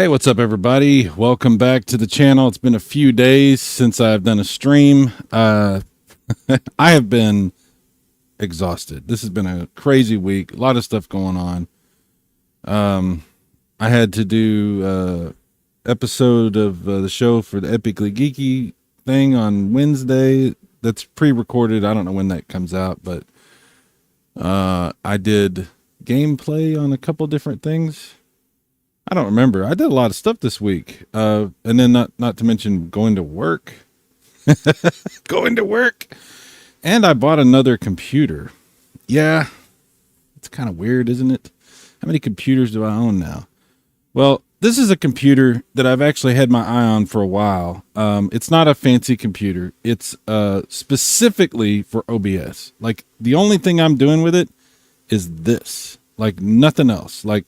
Hey, what's up, everybody? Welcome back to the channel. It's been a few days since I've done a stream. I have been exhausted. This has been a crazy week. A lot of stuff going on. I had to do episode of the show for the Epically Geeky thing on Wednesday. That's pre-recorded. I don't know when that comes out, but I did gameplay on a couple different things. I don't remember. I did a lot of stuff this week. And then not to mention going to work. Going to work. And I bought another computer. Yeah. It's kind of weird, isn't it? How many computers do I own now? Well, this is a computer that I've actually had my eye on for a while. It's not a fancy computer. It's specifically for OBS. Like, the only thing I'm doing with it is this. Like, nothing else. Like,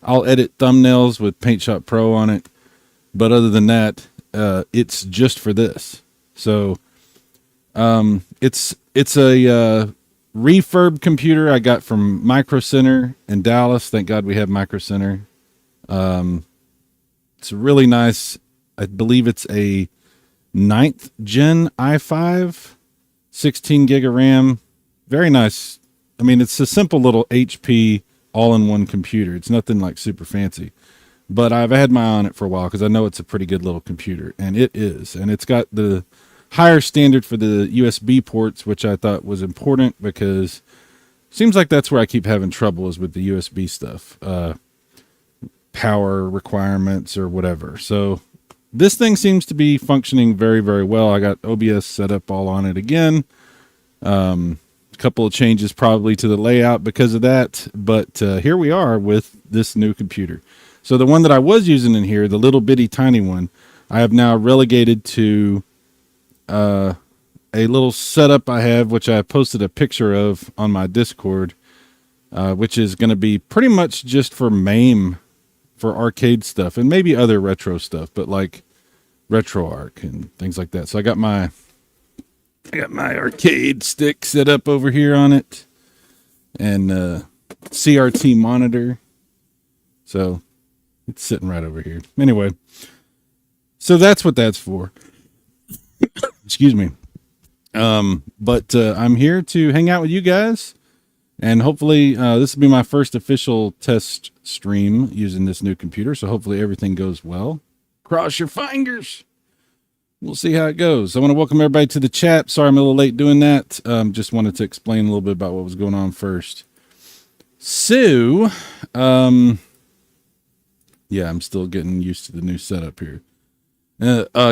I'll edit thumbnails with Paint Shop Pro on it, but other than that, it's just for this. So, it's a refurb computer I got from Micro Center in Dallas. Thank God we have Micro Center. It's really nice. I believe it's a 9th gen i5, 16 gig of RAM. Very nice. I mean, it's a simple little HP all-in-one computer. It's nothing like super fancy, but I've had my eye on it for a while because I know it's a pretty good little computer, and it is. And it's got the higher standard for the USB ports, which I thought was important because it seems like that's where I keep having trouble is with the USB stuff, power requirements or whatever. So this thing seems to be functioning very, very well. I got OBS set up all on it again. Couple of changes probably to the layout because of that, but here we are with this new computer. So the one that I was using in here, the little bitty tiny one, I have now relegated to a little setup I have, which I posted a picture of on my Discord, which is going to be pretty much just for MAME, for arcade stuff and maybe other retro stuff, but like RetroArch and things like that. So I got my arcade stick set up over here on it and CRT monitor. So it's sitting right over here. Anyway, so that's what that's for. Excuse me. But I'm here to hang out with you guys, and hopefully this will be my first official test stream using this new computer. So hopefully everything goes well. Cross your fingers. We'll see how it goes. I want to welcome everybody to the chat. Sorry I'm a little late doing that. Just wanted to explain a little bit about what was going on first. So, yeah, I'm still getting used to the new setup here.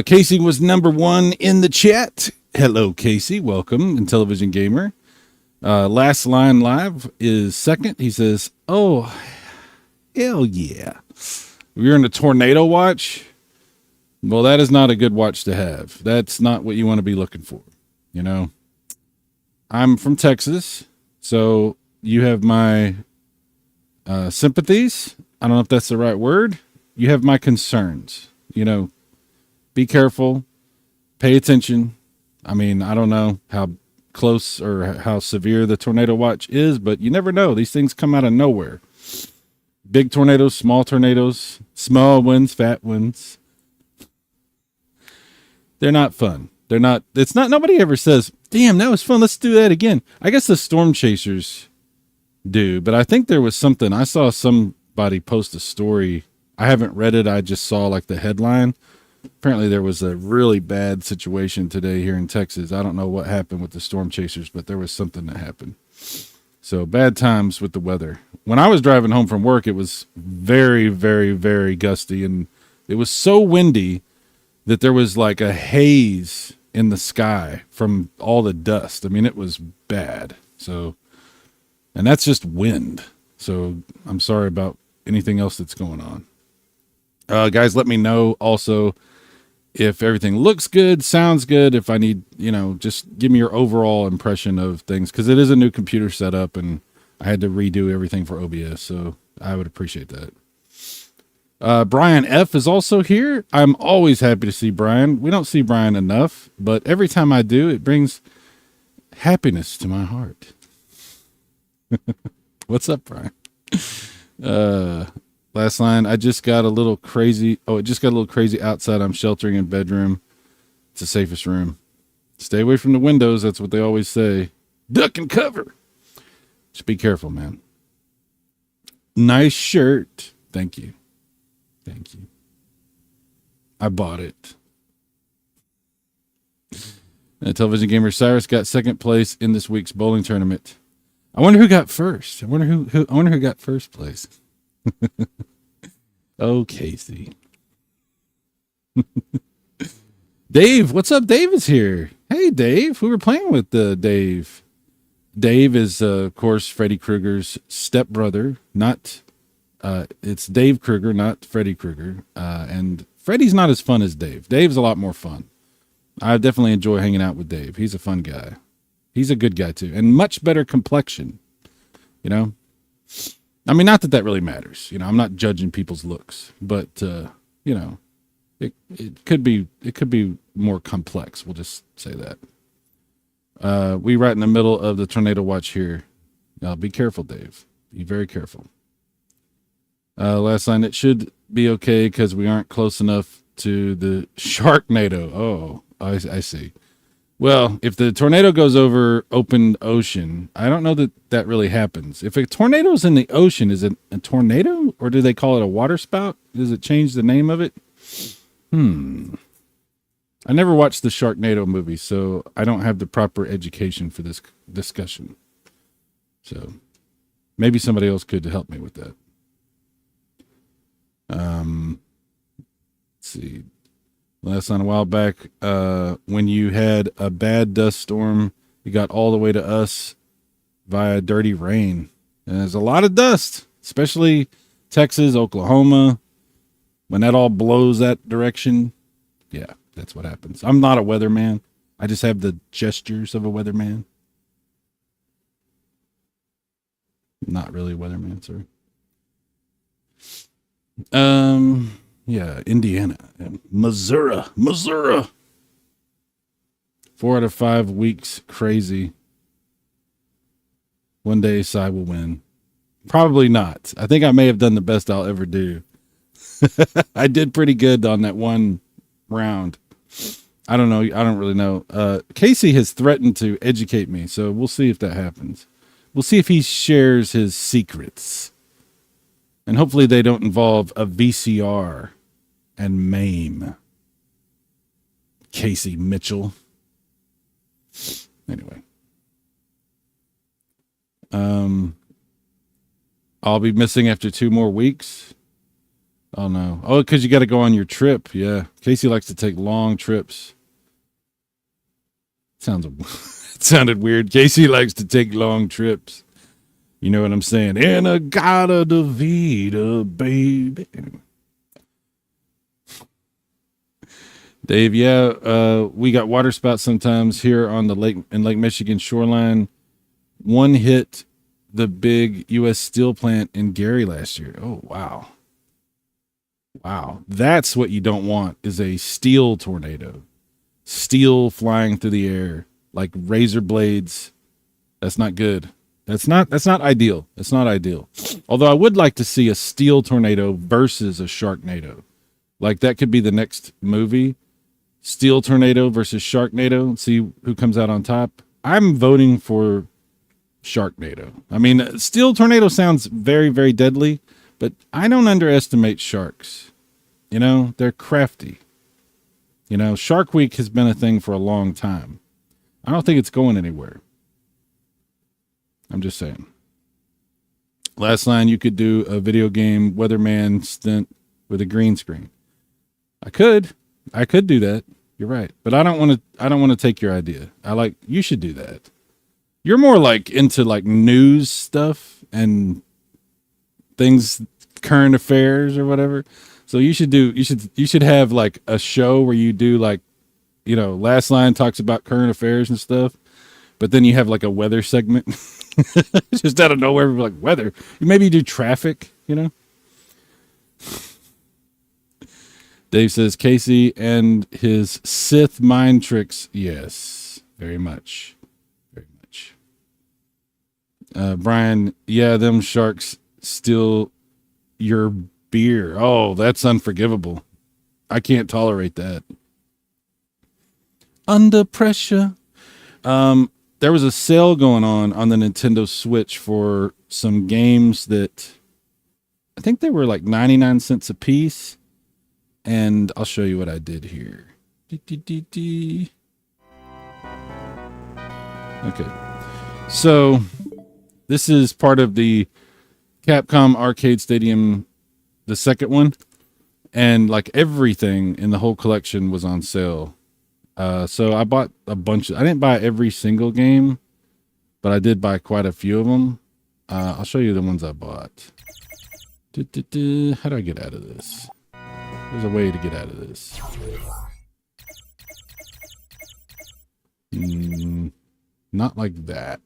Casey was number 1 in the chat. Hello, Casey. Welcome, Intellivision Gamer. Last Line Live is second. He says, oh, hell yeah. We're in a tornado watch. Well, that is not a good watch to have. That's not what you want to be looking for. You know, I'm from Texas, so you have my sympathies. I don't know if that's the right word. You have my concerns. You know, be careful, pay attention. I mean, I don't know how close or how severe the tornado watch is, but you never know. These things come out of nowhere. Big tornadoes, small winds, fat winds. They're not fun. They're not, it's not, nobody ever says, damn, that was fun. Let's do that again. I guess the storm chasers do, but I think there was something, I saw somebody post a story. I haven't read it. I just saw like the headline. Apparently there was a really bad situation today here in Texas. I don't know what happened with the storm chasers, but there was something that happened. So bad times with the weather. When I was driving home from work, it was very, very, very gusty, and it was so windy that there was like a haze in the sky from all the dust. I mean, it was bad. So, and that's just wind. So I'm sorry about anything else that's going on. Guys, let me know also if everything looks good, sounds good. If I need, you know, just give me your overall impression of things, because it is a new computer setup and I had to redo everything for OBS. So I would appreciate that. Brian F is also here. I'm always happy to see Brian. We don't see Brian enough, but every time I do, it brings happiness to my heart. What's up, Brian? Last line, I just got a little crazy. Oh, it just got a little crazy outside. I'm sheltering in bedroom. It's the safest room. Stay away from the windows. That's what they always say. Duck and cover. Just be careful, man. Nice shirt. Thank you. Thank you. I bought it. Television gamer Cyrus got second place in this week's bowling tournament. I wonder who got first. I wonder who got first place. Oh, Casey. Dave, what's up? Dave is here. Hey, Dave. We were playing with Dave. Dave is, of course, Freddy Krueger's stepbrother. It's Dave Krueger, not Freddy Krueger. And Freddy's not as fun as Dave. Dave's a lot more fun. I definitely enjoy hanging out with Dave. He's a fun guy. He's a good guy, too. And much better complexion. You know? I mean, not that that really matters. You know, I'm not judging people's looks. But, you know, it could be more complex. We'll just say that. We right in the middle of the tornado watch here. Be careful, Dave. Be very careful. Last line, it should be okay because we aren't close enough to the Sharknado. Oh, I see. Well, if the tornado goes over open ocean, I don't know that really happens. If a tornado's in the ocean, is it a tornado or do they call it a water spout? Does it change the name of it? I never watched the Sharknado movie, so I don't have the proper education for this discussion. So maybe somebody else could help me with that. Let's see. Last on a while back, when you had a bad dust storm, you got all the way to us via dirty rain. And there's a lot of dust, especially Texas, Oklahoma. When that all blows that direction, yeah, that's what happens. I'm not a weatherman. I just have the gestures of a weatherman. Not really a weatherman, sorry. Yeah, Indiana, Missouri. 4 out of 5 weeks, crazy. One day, Cy will win. Probably not. I think I may have done the best I'll ever do. I did pretty good on that one round. I don't know. I don't really know. Casey has threatened to educate me, so we'll see if that happens. We'll see if he shares his secrets. And hopefully they don't involve a VCR and MAME. Casey Mitchell. Anyway. I'll be missing after 2 more weeks. Oh, no. Oh, because you got to go on your trip. Yeah. Casey likes to take long trips. It sounded weird. Casey likes to take long trips. You know what I'm saying? In-A-Gadda-Da-Vida, baby. Anyway. Dave, yeah, we got water spouts sometimes here on the Lake Michigan shoreline. One hit the big U.S. steel plant in Gary last year. Oh, wow. Wow. That's what you don't want is a steel tornado. Steel flying through the air like razor blades. That's not good. That's not ideal. It's not ideal. Although I would like to see a steel tornado versus a Sharknado. Like that could be the next movie. Steel tornado versus Sharknado. See who comes out on top. I'm voting for Sharknado. I mean, steel tornado sounds very, very deadly, but I don't underestimate sharks. You know, they're crafty. You know, Shark Week has been a thing for a long time. I don't think it's going anywhere. I'm just saying. Last line, you could do a video game weatherman stint with a green screen. I could do that. You're right. But I don't want to take your idea. You should do that. You're more like into like news stuff and things, current affairs or whatever. So you should have like a show where you do like, you know, Last Line talks about current affairs and stuff, but then you have like a weather segment just out of nowhere, like weather. Maybe you do traffic, you know? Dave says Casey and his Sith mind tricks. Yes, very much. Very much. Brian, yeah, them sharks steal your beer. Oh, that's unforgivable. I can't tolerate that. Under pressure. There was a sale going on the Nintendo Switch for some games that I think they were like 99 cents a piece. And I'll show you what I did here. Okay. So this is part of the Capcom Arcade Stadium, the second one. And like everything in the whole collection was on sale. So I bought a bunch. I didn't buy every single game, but I did buy quite a few of them. I'll show you the ones I bought. How do I get out of this? There's a way to get out of this. Not like that.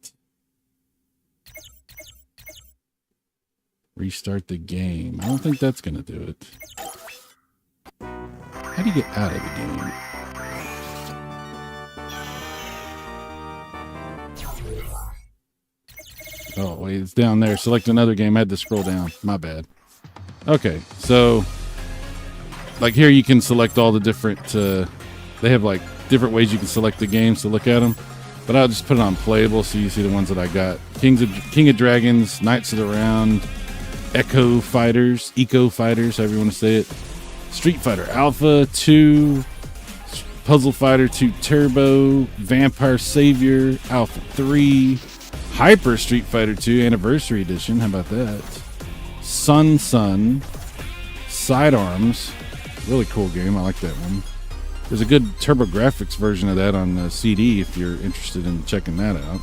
Restart the game. I don't think that's going to do it. How do you get out of the game? Oh, wait, it's down there. Select another game. I had to scroll down. My bad. Okay, so like here you can select all the different, they have like different ways you can select the games to look at them. But I'll just put it on playable so you see the ones that I got. King of Dragons, Knights of the Round, Eco Fighters, however you want to say it. Street Fighter Alpha 2, Puzzle Fighter 2 Turbo, Vampire Savior, Alpha 3, Hyper Street Fighter 2 Anniversary Edition. How about that? Sun, Sidearms. Really cool game. I like that one. There's a good TurboGrafx version of that on the CD if you're interested in checking that out.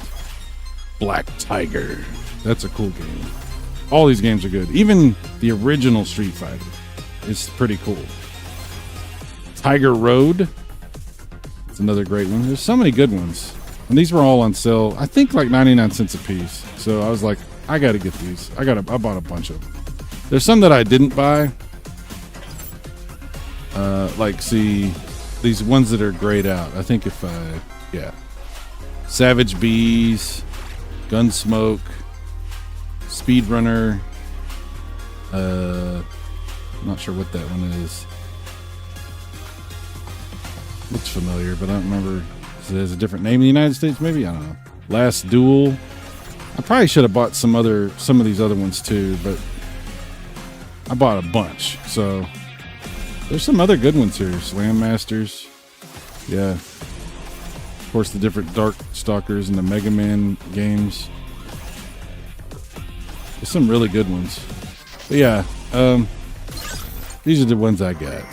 Black Tiger. That's a cool game. All these games are good. Even the original Street Fighter is pretty cool. Tiger Road. It's another great one. There's so many good ones. And these were all on sale. I think like 99 cents a piece. So I was like, I got to get these. I bought a bunch of them. There's some that I didn't buy. See these ones that are grayed out. I think Savage Bees, Gunsmoke, Speedrunner. I'm not sure what that one is. Looks familiar, but I don't remember. It has a different name in the United States, maybe? I don't know. Last Duel. I probably should have bought some of these other ones too, but I bought a bunch. So there's some other good ones here. Slam Masters. Yeah. Of course, the different Dark Stalkers and the Mega Man games. There's some really good ones. But yeah, these are the ones I got.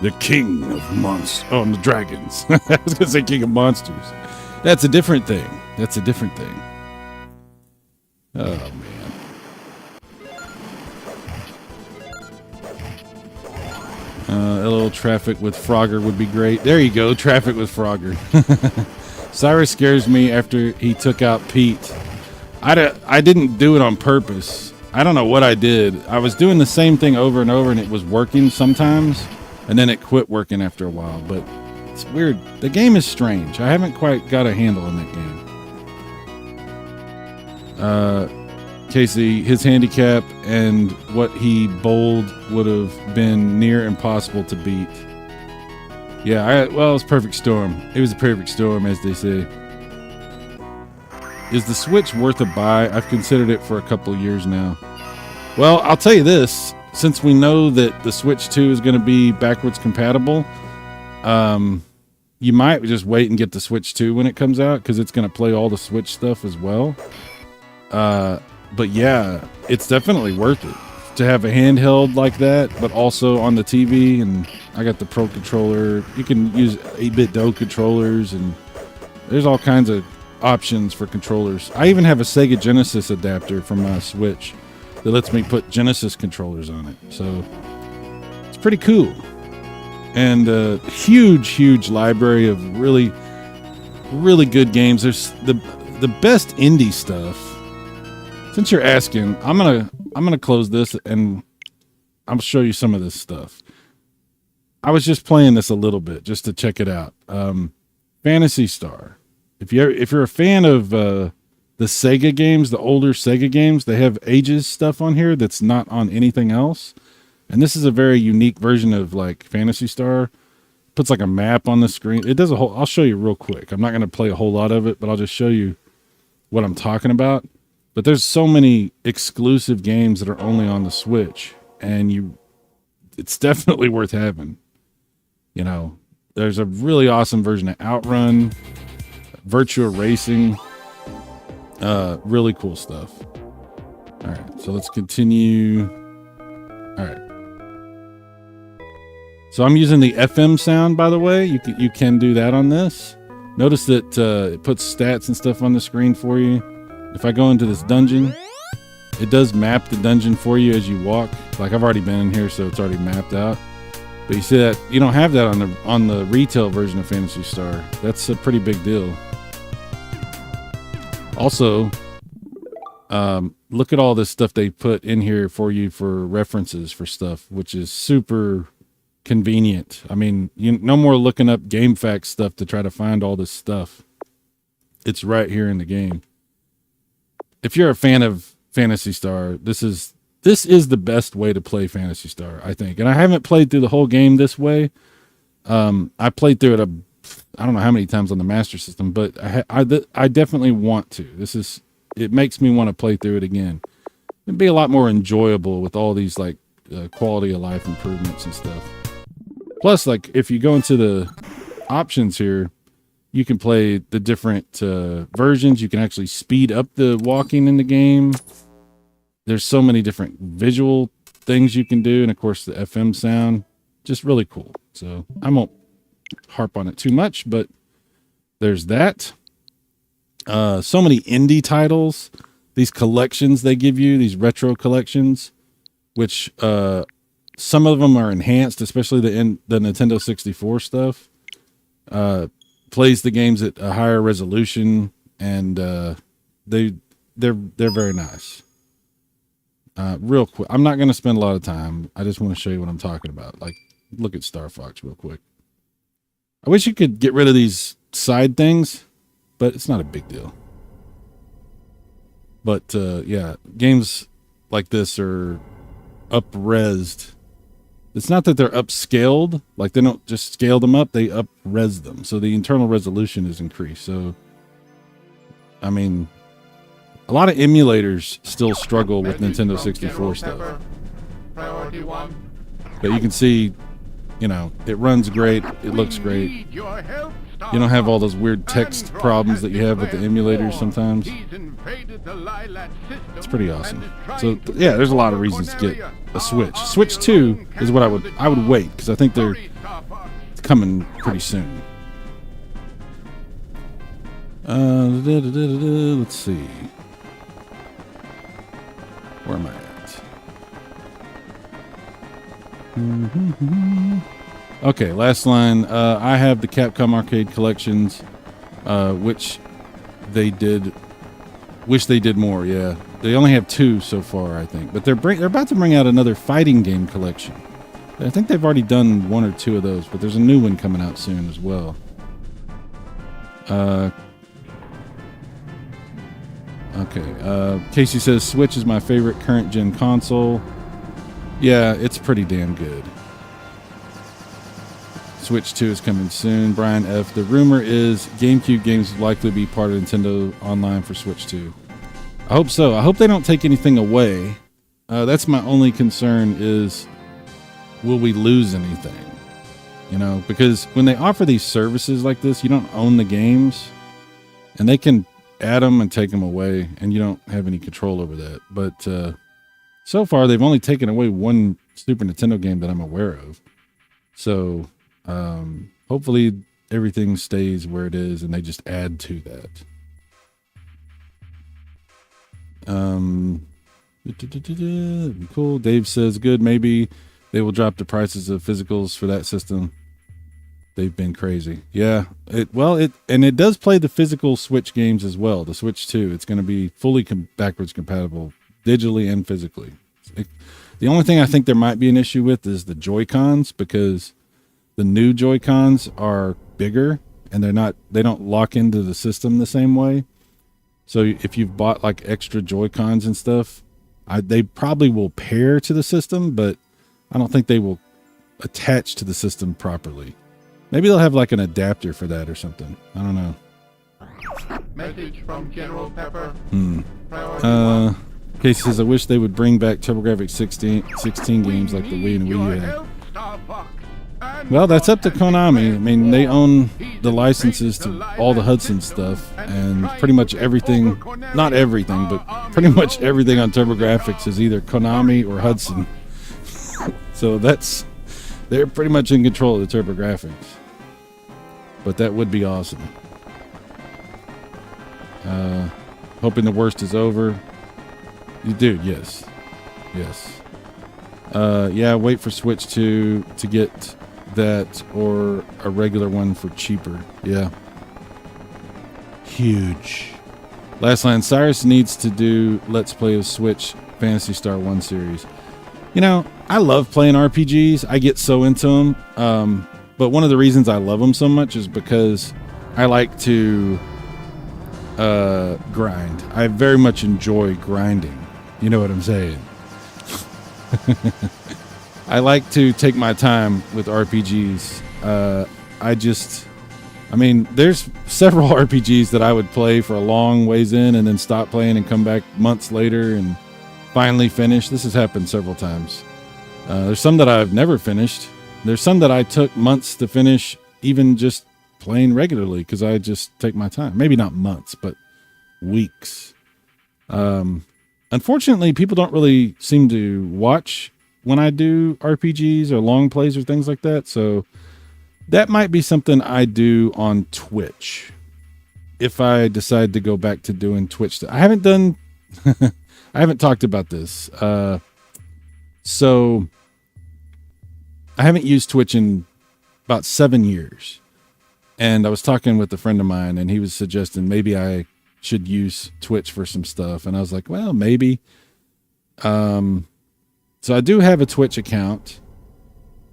The King of Monsters. Oh, and the Dragons. I was going to say King of Monsters. That's a different thing. Oh, man. A little Traffic with Frogger would be great. There you go. Traffic with Frogger. Cyrus scares me after he took out Pete. I didn't do it on purpose. I don't know what I did. I was doing the same thing over and over, and it was working sometimes, and then it quit working after a while. But it's weird. The game is strange. I haven't quite got a handle on that game. Casey, his handicap and what he bowled would have been near impossible to beat. Yeah, it was perfect storm. It was a perfect storm, as they say. Is the Switch worth a buy? I've considered it for a couple of years now. Well, I'll tell you this. Since we know that the Switch 2 is going to be backwards compatible, you might just wait and get the Switch 2 when it comes out, because it's going to play all the Switch stuff as well. But yeah, it's definitely worth it to have a handheld like that, but also on the TV. And I got the Pro controller. You can use 8-bit Do controllers, and there's all kinds of options for controllers. I even have a Sega Genesis adapter from my Switch that lets me put Genesis controllers on it. So it's pretty cool. And a huge library of really, really good games. There's the best indie stuff. Since you're asking, I'm gonna close this and I'll show you some of this stuff. I was just playing this a little bit just to check it out. Phantasy Star. If you're a fan of the Sega games, the older Sega games, they have ages stuff on here that's not on anything else. And this is a very unique version of like Phantasy Star. Puts like a map on the screen. It does a whole, I'll show you real quick. I'm not going to play a whole lot of it, but I'll just show you what I'm talking about. But there's so many exclusive games that are only on the Switch, and it's definitely worth having. You know, there's a really awesome version of Outrun, Virtua Racing, really cool stuff. All right, so let's continue. All right. So I'm using the FM sound, by the way. You can do that on this. Notice that it puts stats and stuff on the screen for you. If I go into this dungeon, it does map the dungeon for you as you walk. Like I've already been in here, so it's already mapped out. But you see that you don't have that on the retail version of Phantasy Star. That's a pretty big deal. Also, look at all this stuff they put in here for you for references for stuff, which is super convenient. I mean, no more looking up GameFAQs stuff to try to find all this stuff. It's right here in the game. If you're a fan of Phantasy Star, this is the best way to play Phantasy Star, I think. And I haven't played through the whole game this way. I played through it I don't know how many times on the Master System, but I definitely want to. It makes me want to play through it again. It'd be a lot more enjoyable with all these like quality of life improvements and stuff. Plus, like if you go into the options here, you can play the different versions. You can actually speed up the walking in the game. There's so many different visual things you can do. And of course the FM sound, just really cool. So I won't harp on it too much, but there's that. So many indie titles, these collections they give you, these retro collections, which some of them are enhanced, especially the Nintendo 64 stuff. Plays the games at a higher resolution, and they're very nice. Real quick, I'm not going to spend a lot of time. I just want to show you what I'm talking about. Like, look at Star Fox real quick. I wish you could get rid of these side things, but it's not a big deal. But yeah, games like this are up-resed. It's not that they're upscaled, like they don't just scale them up, they up-res them. So the internal resolution is increased. So, I mean, a lot of emulators still struggle with Nintendo 64 stuff. But you can see, you know, it runs great, it looks great. You don't have all those weird text problems that you have with the emulators sometimes. It's pretty awesome. So yeah, there's a lot of reasons to get a Switch. Switch 2 is what I would wait, because I think they're coming pretty soon. Let's see. Where am I at? Okay, last line. I have the Capcom Arcade collections, which they did. Wish they did more. Yeah, they only have 2 so far, I think. But they're about to bring out another fighting game collection. I think they've already done 1 or 2 of those, but there's a new one coming out soon as well. Okay. Casey says Switch is my favorite current gen console. Yeah, it's pretty damn good. Switch 2 is coming soon. Brian F. The rumor is GameCube games will likely be part of Nintendo Online for Switch 2. I hope so. I hope they don't take anything away. That's my only concern is, will we lose anything? You know, because when they offer these services like this, you don't own the games, and they can add them and take them away, and you don't have any control over that. But so far, they've only taken away 1 Super Nintendo game that I'm aware of. So hopefully everything stays where it is and they just add to that. That'd be cool. Dave says good. Maybe they will drop the prices of physicals for that system. They've been crazy. Yeah. It does play the physical Switch games as well. The Switch 2, it's going to be fully backwards compatible digitally and physically. The only thing I think there might be an issue with is the Joy-Cons, because the new Joy-Cons are bigger and they don't lock into the system the same way. So if you've bought like extra Joy-Cons and stuff, they probably will pair to the system, but I don't think they will attach to the system properly. Maybe they'll have like an adapter for that or something. I don't know. Message from General Pepper. Casey says, I wish they would bring back TurboGrafx 16 games like the Wii and Wii U had. Well, that's up to Konami. I mean, they own the licenses to all the Hudson stuff, and pretty much everything, not everything, but pretty much everything on TurboGrafx is either Konami or Hudson. So they're pretty much in control of the TurboGrafx. But that would be awesome. Hoping the worst is over. Dude, yes. Yeah, wait for Switch 2 to get that or a regular one for cheaper. Yeah. Huge. Last line, Cyrus needs to do Let's Play of Switch Phantasy Star 1 series. You know, I love playing RPGs. I get so into them. But one of the reasons I love them so much is because I like to grind. I very much enjoy grinding. You know what I'm saying? I like to take my time with RPGs. I mean, there's several RPGs that I would play for a long ways in and then stop playing and come back months later and finally finish. This has happened several times. There's some that I've never finished. There's some that I took months to finish, even just playing regularly, because I just take my time. Maybe not months, but weeks. Unfortunately, people don't really seem to watch when I do RPGs or long plays or things like that. So that might be something I do on Twitch if I decide to go back to doing Twitch. I haven't done, I haven't talked about this. So I haven't used Twitch in about 7 years. And I was talking with a friend of mine and he was suggesting maybe I should use Twitch for some stuff. And I was like, well, maybe. So I do have a Twitch account.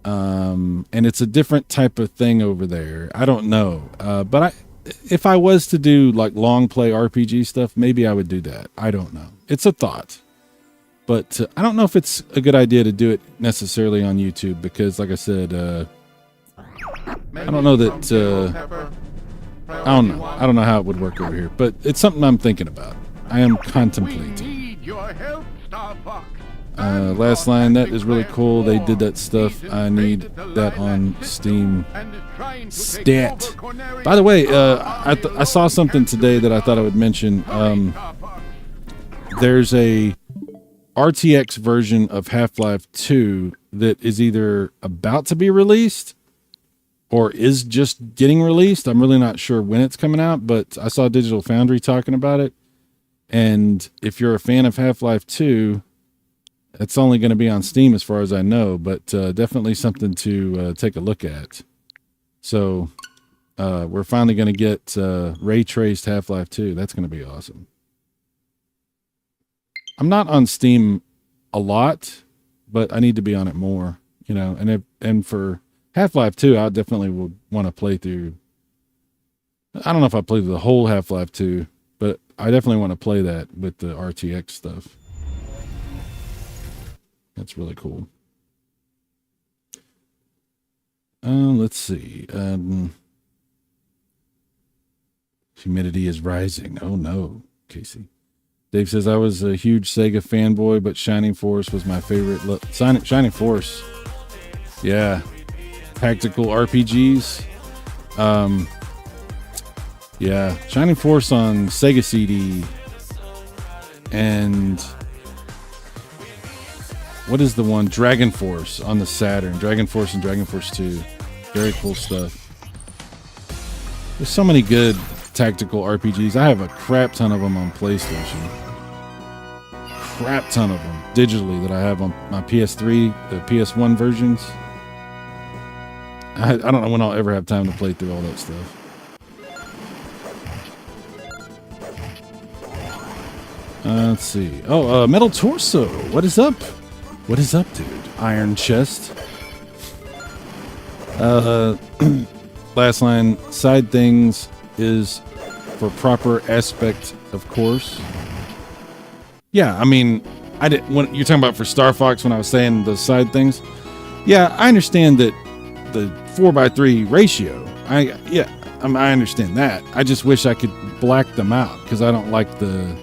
And it's a different type of thing over there. I don't know. But if I was to do like long play RPG stuff, maybe I would do that. I don't know. It's a thought. But I don't know if it's a good idea to do it necessarily on YouTube because, like I said, I don't know that. I don't know. I don't know how it would work over here, but it's something I'm thinking about. I am contemplating. Last line, that is really cool. They did that stuff. I need that on Steam. Stat. By the way, I saw something today that I thought I would mention. There's a RTX version of Half-Life 2 that is either about to be released or is just getting released. I'm really not sure when it's coming out, but I saw Digital Foundry talking about it. And if you're a fan of Half-Life 2, it's only going to be on Steam as far as I know, but definitely something to take a look at. So we're finally going to get ray-traced Half-Life 2. That's going to be awesome. I'm not on Steam a lot, but I need to be on it more, you know, and for Half-Life 2, I definitely would want to play through. I don't know if I played the whole Half-Life 2, but I definitely want to play that with the RTX stuff. That's really cool. Let's see. Humidity is rising. Oh no, Casey. Dave says, I was a huge Sega fanboy, but Shining Force was my favorite. Shining Force. Yeah. Tactical RPGs. Yeah. Shining Force on Sega CD. And what is the one? Dragon Force on the Saturn. Dragon Force and Dragon Force 2. Very cool stuff. There's so many good tactical RPGs. I have a crap ton of them on PlayStation. Crap ton of them digitally that I have on my PS3, the PS1 versions. I don't know when I'll ever have time to play through all that stuff. Let's see. Oh, Metal Torso. What is up? What is up, dude? Iron Chest. Last line. Side things is for proper aspect, of course. Yeah, I mean, I didn't. When you're talking about for Star Fox, when I was saying the side things, yeah, I understand that the 4:3 ratio. I understand that. I just wish I could black them out because I don't like the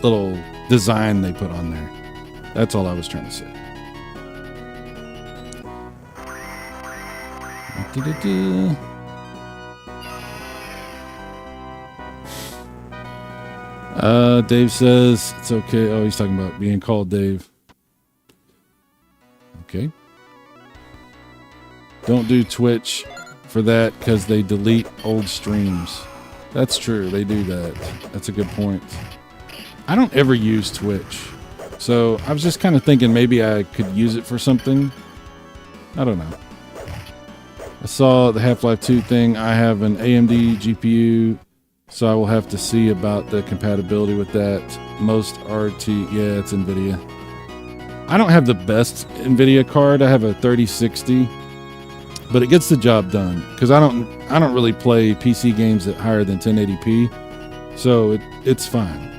little design they put on there. That's all I was trying to say. Dave says it's okay. Oh, he's talking about being called Dave. Okay. Don't do Twitch for that because they delete old streams. That's true. They do that. That's a good point. I don't ever use Twitch. So I was just kind of thinking maybe I could use it for something. I don't know. I saw the Half-Life 2 thing. I have an AMD GPU, so I will have to see about the compatibility with that. Most RT, yeah, it's NVIDIA. I don't have the best NVIDIA card. I have a 3060, but it gets the job done because I don't really play PC games at higher than 1080p, so it's fine.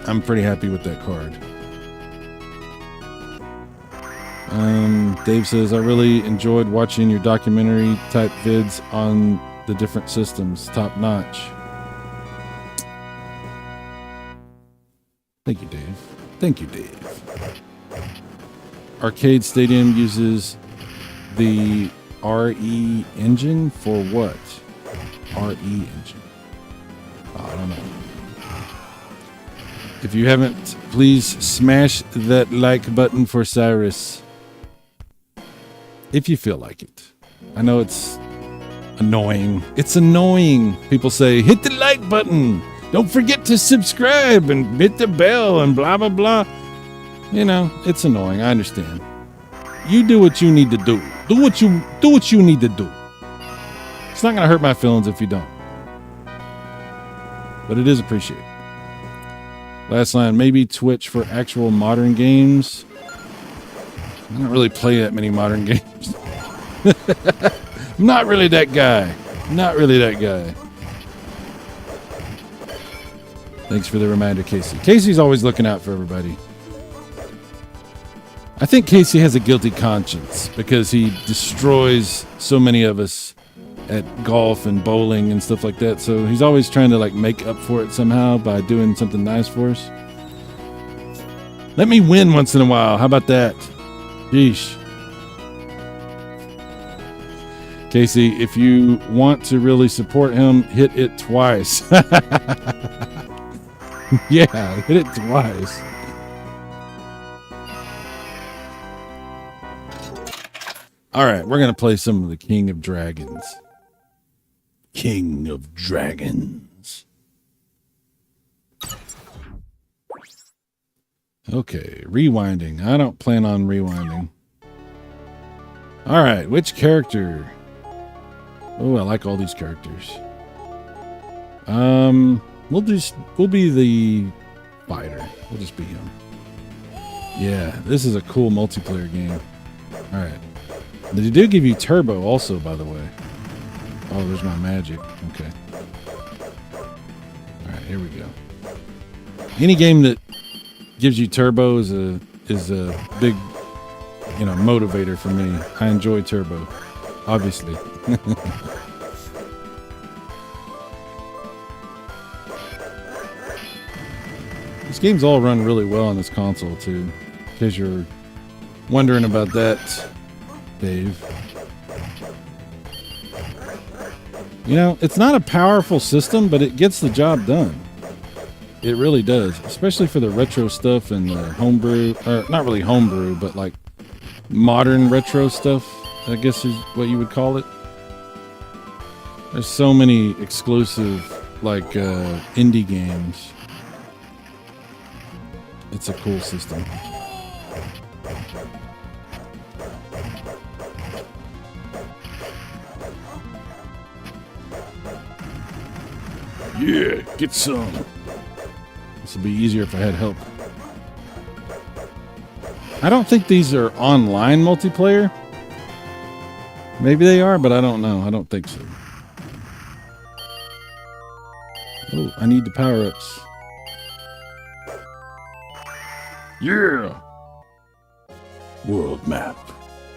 I'm pretty happy with that card. Dave says, I really enjoyed watching your documentary type vids on the different systems. Top notch. Thank you, Dave. Thank you, Dave. Arcade Stadium uses the RE engine for what? RE engine. Oh, I don't know. If you haven't, please smash that like button for Cyrus. If you feel like it. I know it's annoying. It's annoying. People say, hit the like button. Don't forget to subscribe and hit the bell and blah, blah, blah. You know, it's annoying. I understand. You do what you need to do. Do what you need to do. It's not going to hurt my feelings if you don't. But it is appreciated. Last line, maybe Twitch for actual modern games. I don't really play that many modern games. I'm not really that guy. Not really that guy. Thanks for the reminder, Casey. Casey's always looking out for everybody. I think Casey has a guilty conscience because he destroys so many of us at golf and bowling and stuff like that. So he's always trying to like make up for it somehow by doing something nice for us. Let me win once in a while. How about that? Yeesh. Casey, if you want to really support him, hit it twice. Yeah, hit it twice. All right, we're going to play some of the King of Dragons. King of Dragons. Okay, rewinding. I don't plan on rewinding. All right, which character? Oh, I like all these characters. We'll be the fighter. We'll just be him. Yeah, this is a cool multiplayer game. All right. They do give you turbo also, by the way. Oh, there's my magic. Okay. All right, here we go. Any game that gives you turbo is a big, motivator for me. I enjoy turbo, obviously. These games all run really well on this console too. In case you're wondering about that, Dave. It's not a powerful system, but it gets the job done. It really does, especially for the retro stuff and the homebrew, or not really homebrew, but like modern retro stuff, I guess is what you would call it. There's so many exclusive, like, indie games. It's a cool system. Yeah, get some. This would be easier if I had help. I don't think these are online multiplayer. Maybe they are, but I don't know. I don't think so. Oh, I need the power-ups. Yeah! World map.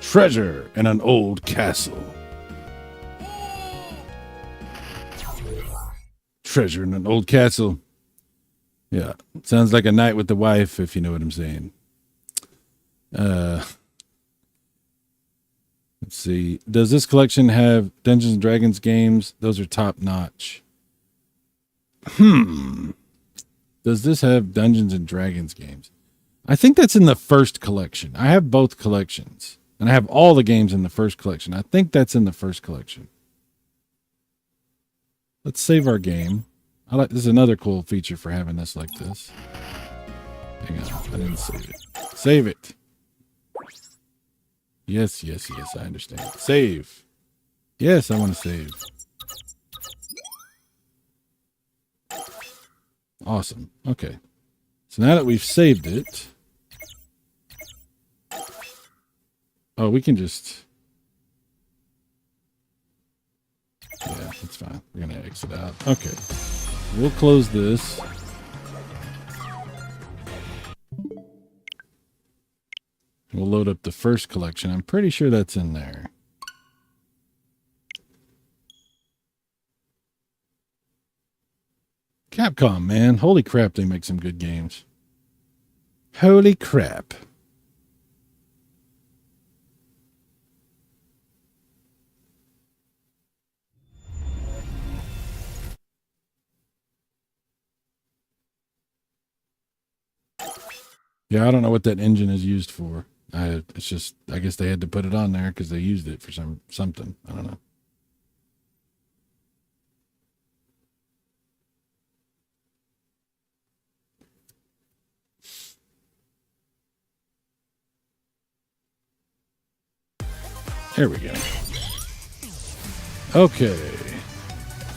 Treasure in an old castle. Treasure in an old castle. Yeah, sounds like a night with the wife, if you know what I'm saying. Let's see. Does this collection have Dungeons and Dragons games? Those are top notch. Does this have Dungeons and Dragons games? I think that's in the first collection. I have both collections. And I have all the games in the first collection. I think that's in the first collection. Let's save our game. This is another cool feature for having this like this. Hang on, I didn't save it. Save it. Yes, I understand. Save. Yes, I want to save. Awesome. Okay. So now that we've saved it. Oh, we can just. Yeah, that's fine. We're going to exit out. Okay. We'll close this. We'll load up the first collection. I'm pretty sure that's in there. Capcom, man. Holy crap, they make some good games. Holy crap. Yeah, I don't know what that engine is used for. It's just, I guess they had to put it on there because they used it for something. I don't know. There we go. Okay.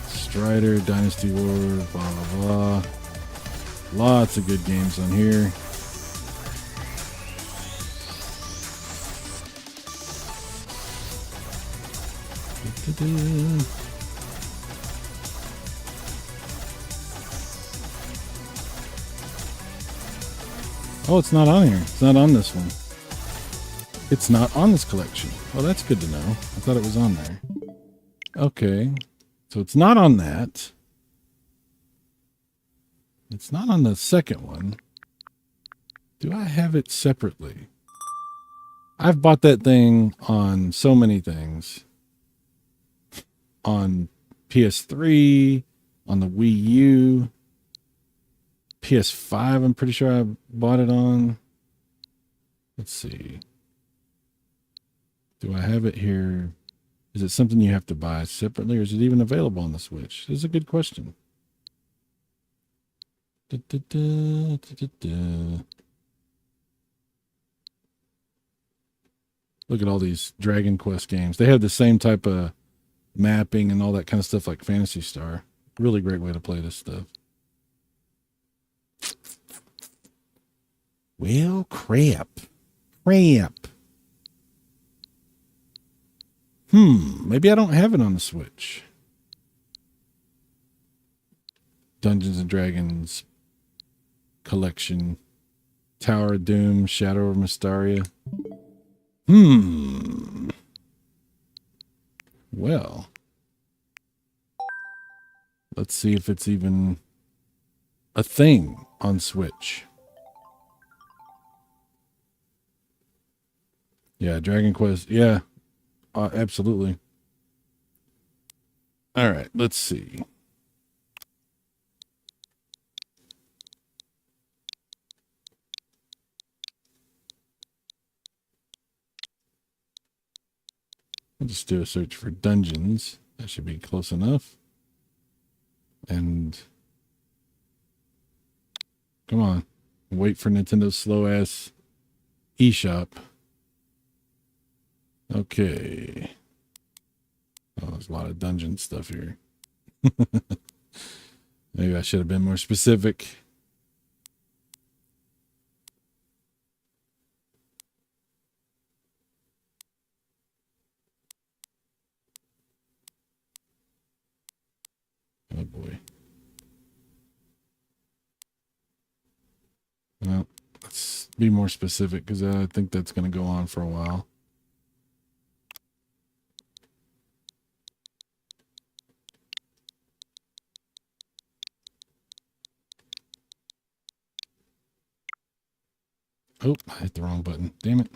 Strider, Dynasty War, blah, blah, blah. Lots of good games on here. Oh, it's not on here. It's not on this one. It's not on this collection. Well, that's good to know. I thought it was on there. Okay. So it's not on that. It's not on the second one. Do I have it separately? I've bought that thing on so many things. On PS3, on the Wii U, PS5, I'm pretty sure I bought it on. Let's see. Do I have it here? Is it something you have to buy separately, or is it even available on the Switch? This is a good question. Look at all these Dragon Quest games. They have the same type of mapping and all that kind of stuff like Phantasy Star. Really great way to play this stuff. Well, crap. Maybe I don't have it on the Switch. Dungeons and Dragons collection. Tower of Doom, Shadow of Mystaria. Well, let's see if it's even a thing on Switch. Yeah, Dragon Quest. Yeah, absolutely. All right, let's see. I'll just do a search for dungeons. That should be close enough. And come on, wait for Nintendo's slow ass eShop. Okay. Oh, there's a lot of dungeon stuff here. Maybe I should have been more specific. Oh boy. Well, let's be more specific because I think that's going to go on for a while. Oh, I hit the wrong button. Damn it.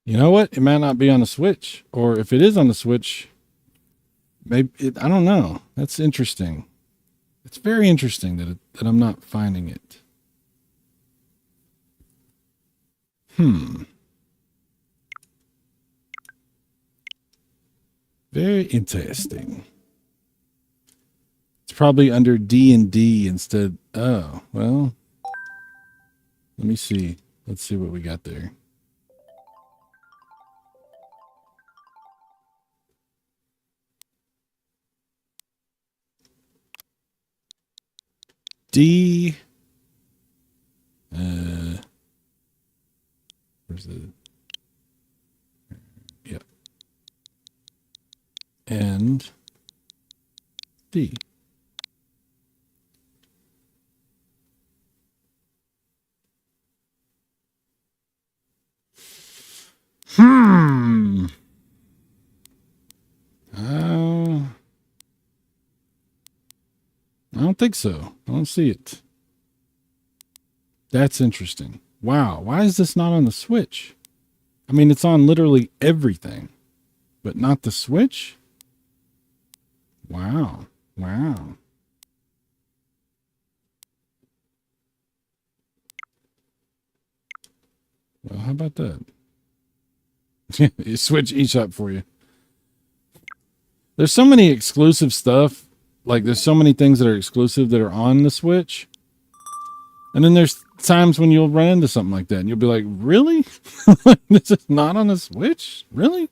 You know what? It might not be on the Switch. Or if it is on the Switch, maybe I don't know. That's interesting. It's very interesting that I'm not finding it. Very interesting. It's probably under D&D instead. Oh, well. Let me see. Let's see what we got there. D. Where's the? Yep. And D. I don't think so. I don't see it. That's interesting. Wow. Why is this not on the Switch? I mean, it's on literally everything, but not the Switch? Wow. Wow. Well, how about that? You switch each up for you. There's so many exclusive stuff. Like, there's so many things that are exclusive that are on the Switch. And then there's times when you'll run into something like that and you'll be like, really? This is not on the Switch? Really?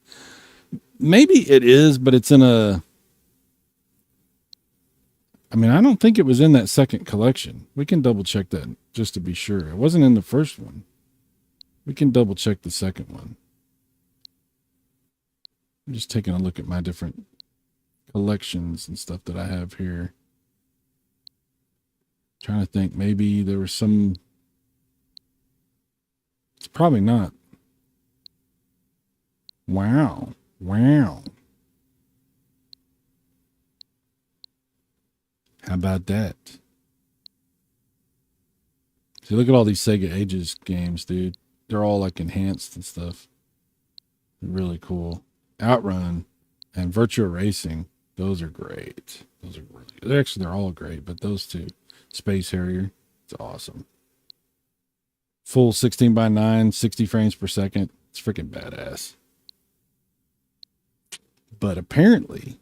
Maybe it is, but it's in a... I mean, I don't think it was in that second collection. We can double check that just to be sure. It wasn't in the first one. We can double check the second one. I'm just taking a look at my different collections and stuff that I have here. Trying to think, maybe there was some. It's probably not. Wow. Wow. How about that? See, look at all these Sega Ages games, dude. They're all like enhanced and stuff. Really cool. Outrun and Virtua Racing. Those are great. Those are really, they're all great, but those two. Space Harrier. It's awesome. Full 16:9, 60 frames per second. It's freaking badass. But apparently,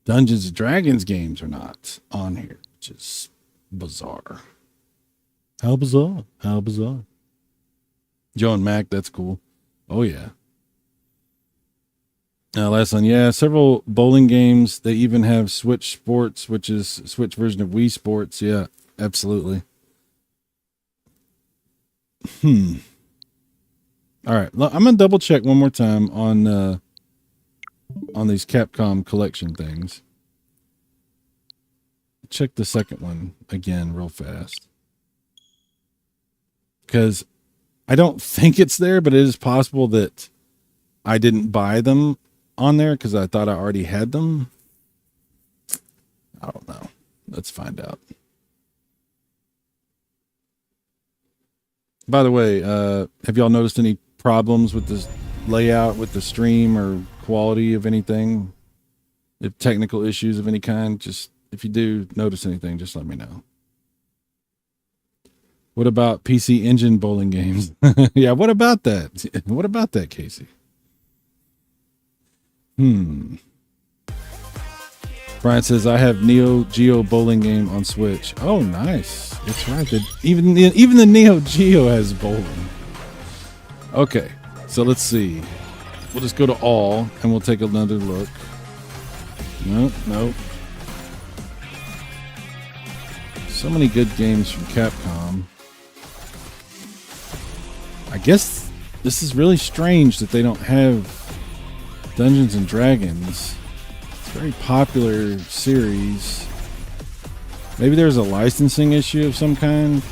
Dungeons and Dragons games are not on here, which is bizarre. How bizarre? How bizarre? Joe and Mac, that's cool. Oh, yeah. Last one, yeah, several bowling games. They even have Switch Sports, which is a Switch version of Wii Sports. Yeah, absolutely. All right, I'm gonna double check one more time on these Capcom collection things. Check the second one again real fast, because I don't think it's there, but it is possible that I didn't buy them on there because I thought I already had them. I don't know. Let's find out. By the way, have y'all noticed any problems with this layout, with the stream or quality of anything? If technical issues of any kind, just if you do notice anything, just let me know. What about PC Engine bowling games? Yeah, what about that? What about that, Casey? Brian says, I have Neo Geo bowling game on Switch. Oh, nice. That's right. Even the Neo Geo has bowling. Okay, so let's see. We'll just go to all, and we'll take another look. Nope. So many good games from Capcom. I guess this is really strange that they don't have Dungeons and Dragons. It's a very popular series. Maybe there's a licensing issue of some kind.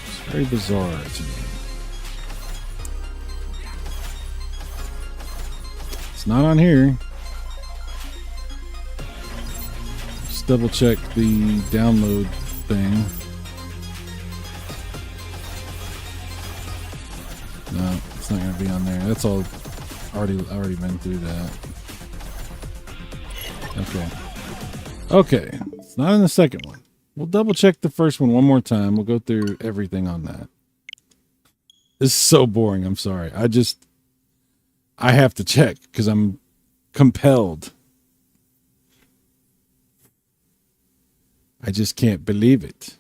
It's very bizarre to me. It's not on here. Just double check the download thing. No, it's not going to be on there. That's all. Already been through that. Okay. It's not in the second one. We'll double check the first one more time. We'll go through everything on that. This is so boring. I'm sorry. I have to check because I'm compelled. I just can't believe it.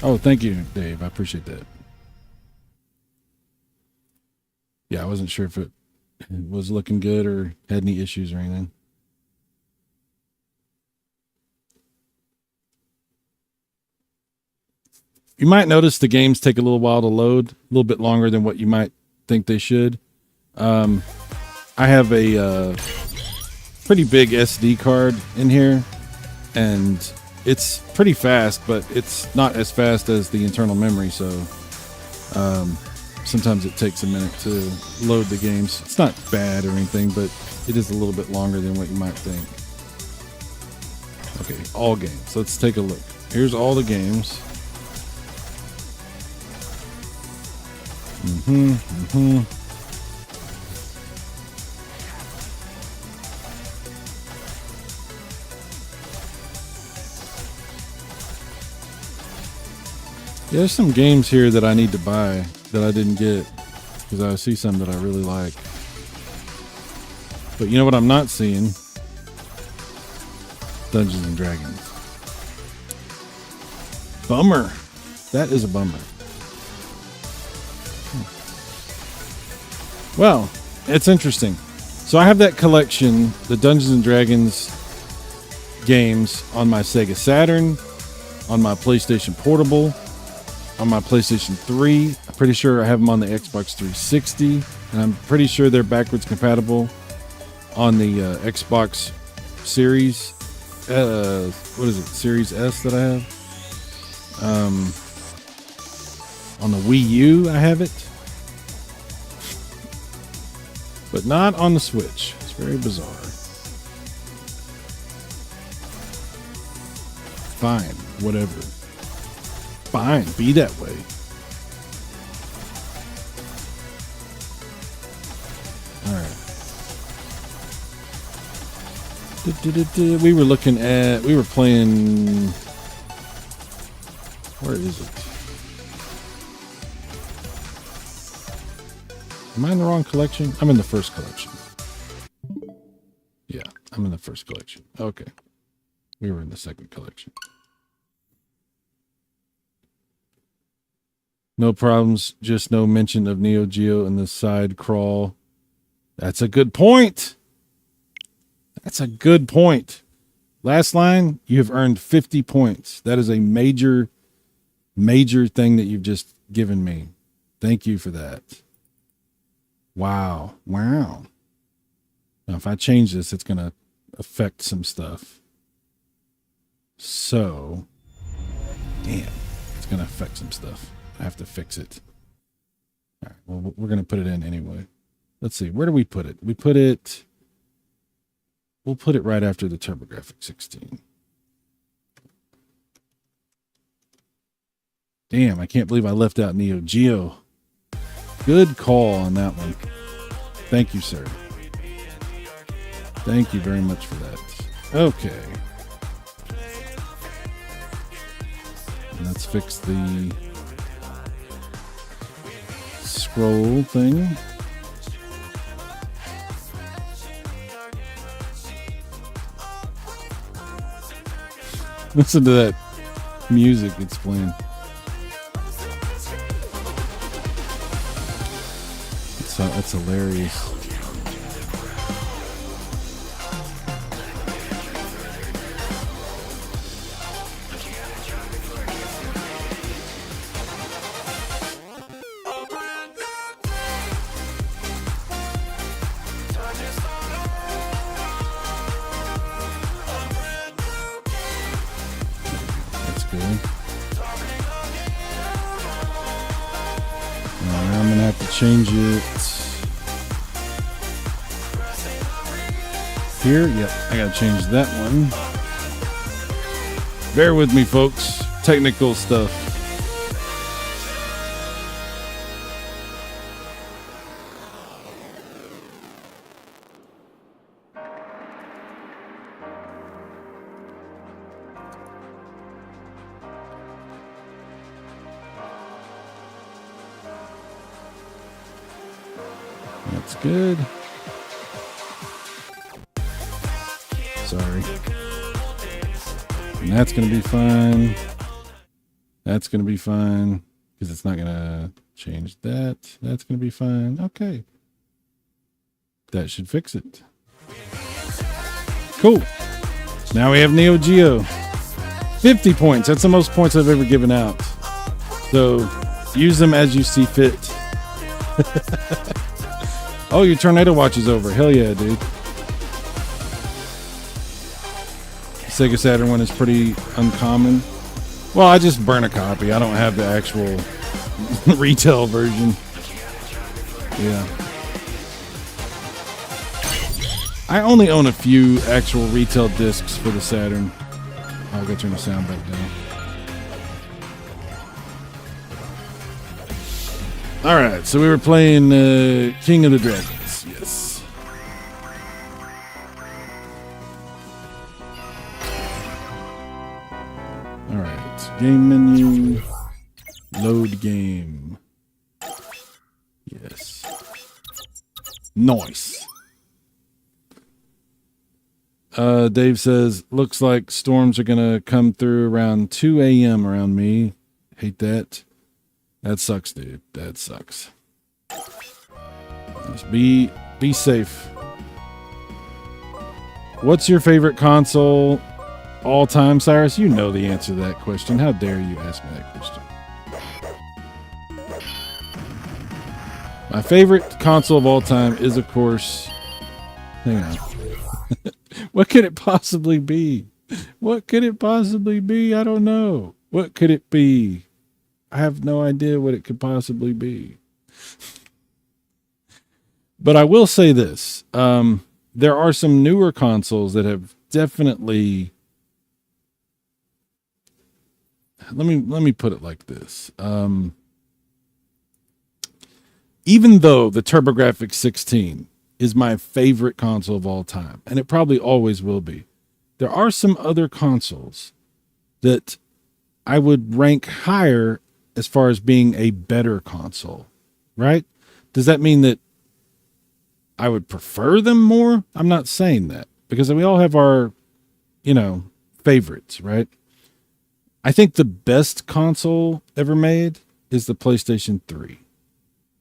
Oh, thank you, Dave. I appreciate that. Yeah, I wasn't sure if it was looking good or had any issues or anything. You might notice the games take a little while to load, a little bit longer than what you might think they should. I have a pretty big SD card in here, and it's pretty fast, but it's not as fast as the internal memory, so sometimes it takes a minute to load the games. It's not bad or anything, but it is a little bit longer than what you might think. Okay, all games. Let's take a look. Here's all the games. Yeah, there's some games here that I need to buy that I didn't get because I see some that I really like. But you know what I'm not seeing? Dungeons and Dragons. Bummer. That is a bummer. Well, it's interesting. So I have that collection, the Dungeons and Dragons games, on my Sega Saturn, on my PlayStation Portable, on my PlayStation 3. I'm pretty sure I have them on the Xbox 360, and I'm pretty sure they're backwards compatible on the Xbox Series. What is it? Series S that I have. On the Wii U, I have it, but not on the Switch. It's very bizarre. Fine, whatever. Fine, be that way. All right. We were playing. Where is it? Am I in the wrong collection? I'm in the first collection. Yeah, I'm in the first collection. Okay. We were in the second collection. No problems, just no mention of Neo Geo in the side crawl. That's a good point. That's a good point. Last line, you have earned 50 points. That is a major thing that you've just given me. Thank you for that. Wow. Now, if I change this, it's going to affect some stuff. So, damn, it's going to affect some stuff. I have to fix it. All right, well, we're going to put it in anyway. Let's see. Where do we put it? We'll put it right after the TurboGrafx 16. Damn, I can't believe I left out Neo Geo. Good call on that one. Thank you, sir. Thank you very much for that. Okay. Let's fix the scroll thing. Listen to that music it's playing. That's hilarious. change it here. Yep, I gotta change that one. Bear with me, folks. Technical stuff. That's good. Sorry. And that's going to be fine. That's going to be fine because it's not going to change that. That's going to be fine. Okay. That should fix it. Cool. Now we have Neo Geo. 50 points. That's the most points I've ever given out. So use them as you see fit. Oh, your tornado watch is over. Hell yeah, dude. Sega Saturn one is pretty uncommon. Well, I just burn a copy. I don't have the actual retail version. Yeah. I only own a few actual retail discs for the Saturn. I'll go turn the sound back down. All right, so we were playing King of the Dragons. Yes. All right, game menu, load game. Yes. Nice. Dave says, looks like storms are going to come through around 2 a.m. around me. Hate that. That sucks, dude. That sucks. Just be safe. What's your favorite console all time, Cyrus? You know the answer to that question. How dare you ask me that question? My favorite console of all time is, of course... Hang on. What could it possibly be? What could it possibly be? I don't know. What could it be? I have no idea what it could possibly be. But I will say this. There are some newer consoles that have definitely... Let me put it like this. Even though the TurboGrafx 16 is my favorite console of all time, and it probably always will be, there are some other consoles that I would rank higher as far as being a better console, right? Does that mean that I would prefer them more? I'm not saying that, because we all have our, favorites, right? I think the best console ever made is the PlayStation 3.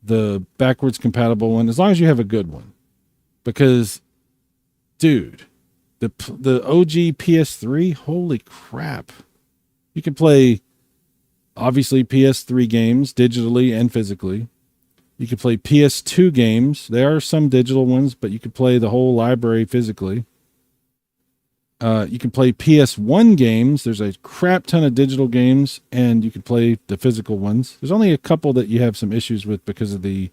The backwards compatible one, as long as you have a good one. Because, dude, the OG PS3, holy crap. You can play, obviously, PS3 games digitally and physically. You can play PS2 games. There are some digital ones, but you can play the whole library physically. You can play PS1 games. There's a crap ton of digital games, and you can play the physical ones. There's only a couple that you have some issues with because of the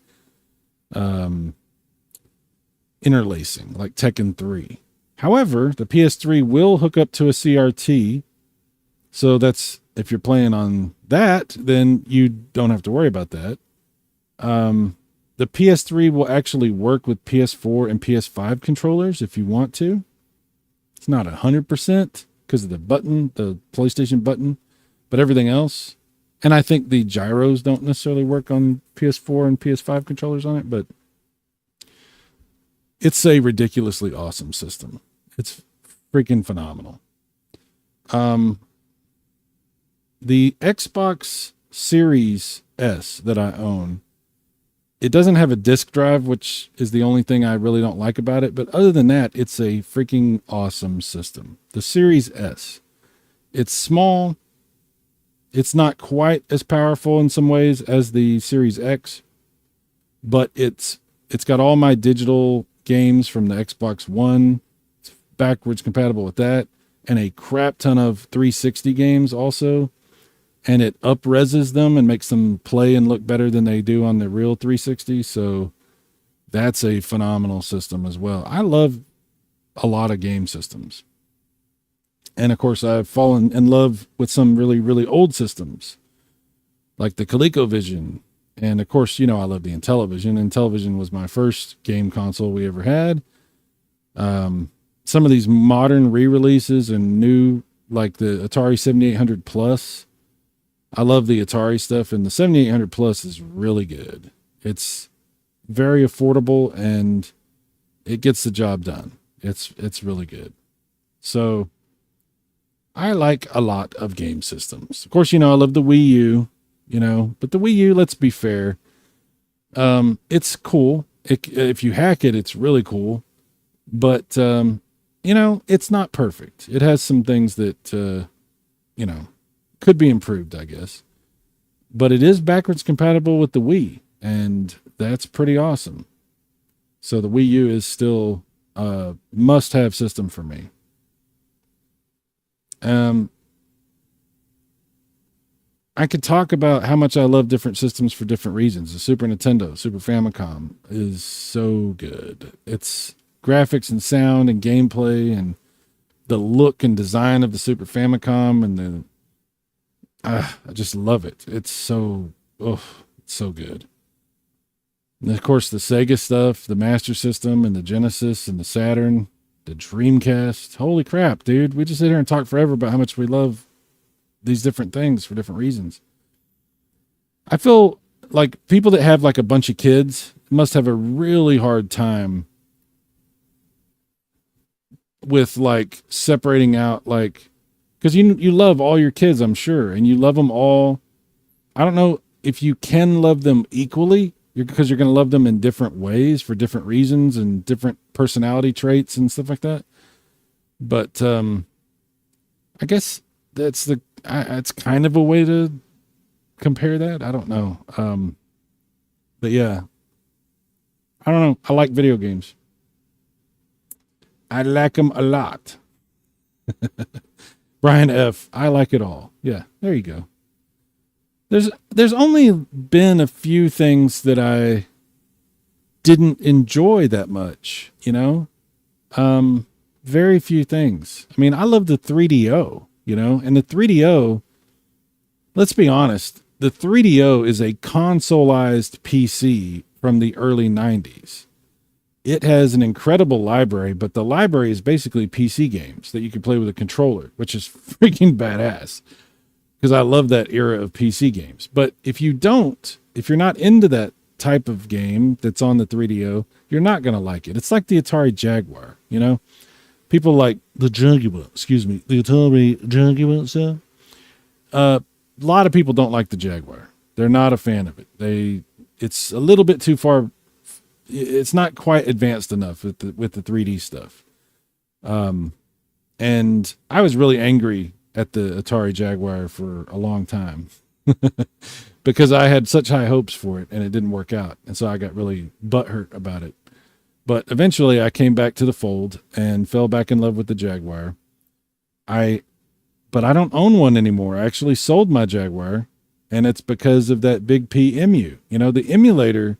interlacing, like Tekken 3. However, the PS3 will hook up to a CRT, so that's, if you're playing on that, then you don't have to worry about that. The PS3 will actually work with PS4 and PS5 controllers if you want to. It's not 100% because of the button, the PlayStation button, but everything else. And I think the gyros don't necessarily work on PS4 and PS5 controllers on it, but it's a ridiculously awesome system. It's freaking phenomenal. The Xbox Series S that I own, it doesn't have a disk drive, which is the only thing I really don't like about it. But other than that, it's a freaking awesome system. The Series S. It's small. It's not quite as powerful in some ways as the Series X, but it's got all my digital games from the Xbox One. It's backwards compatible with that, and a crap ton of 360 games also. and it up-reses them and makes them play and look better than they do on the real 360. So that's a phenomenal system as well. I love a lot of game systems. And of course, I've fallen in love with some really, really old systems, like the ColecoVision. And of course, I love the Intellivision. Intellivision was my first game console we ever had. Some of these modern re-releases and new, like the Atari 7800 Plus. I love the Atari stuff, and the 7800 Plus is really good. It's very affordable and it gets the job done. It's really good. So I like a lot of game systems. Of course, I love the Wii U, but the Wii U, let's be fair. It's cool. If you hack it, it's really cool, but, it's not perfect. It has some things that, could be improved, I guess, but it is backwards compatible with the Wii, and that's pretty awesome. So the Wii U is still a must-have system for me. I could talk about how much I love different systems for different reasons. The Super Nintendo, Super Famicom is so good. It's graphics and sound and gameplay and the look and design of the Super Famicom, and I just love it. It's so good. And of course, the Sega stuff, the Master System and the Genesis and the Saturn, the Dreamcast. Holy crap, dude. We just sit here and talk forever about how much we love these different things for different reasons. I feel like people that have like a bunch of kids must have a really hard time with like separating out, like, because you love all your kids, I'm sure, and you love them all. I don't know if you can love them equally, because you're going to love them in different ways for different reasons and different personality traits and stuff like that. But I guess that's it's kind of a way to compare that. I don't know. But yeah, I don't know. I like video games. I like them a lot. Brian F. I like it all. Yeah, there you go. There's only been a few things that I didn't enjoy that much, very few things. I mean, I love the 3DO, and the 3DO, let's be honest, the 3DO is a consoleized PC from the early 90s. It has an incredible library, but the library is basically PC games that you can play with a controller, which is freaking badass, because I love that era of PC games. But if you're not into that type of game that's on the 3DO, you're not going to like it. It's like the Atari Jaguar, people like the Atari Jaguar. So, a lot of people don't like the Jaguar. They're not a fan of it. It's a little bit too far. It's not quite advanced enough with the 3D stuff. And I was really angry at the Atari Jaguar for a long time because I had such high hopes for it and it didn't work out. And so I got really butthurt about it. But eventually I came back to the fold and fell back in love with the Jaguar. But I don't own one anymore. I actually sold my Jaguar, and it's because of that Big P Emu. The emulator,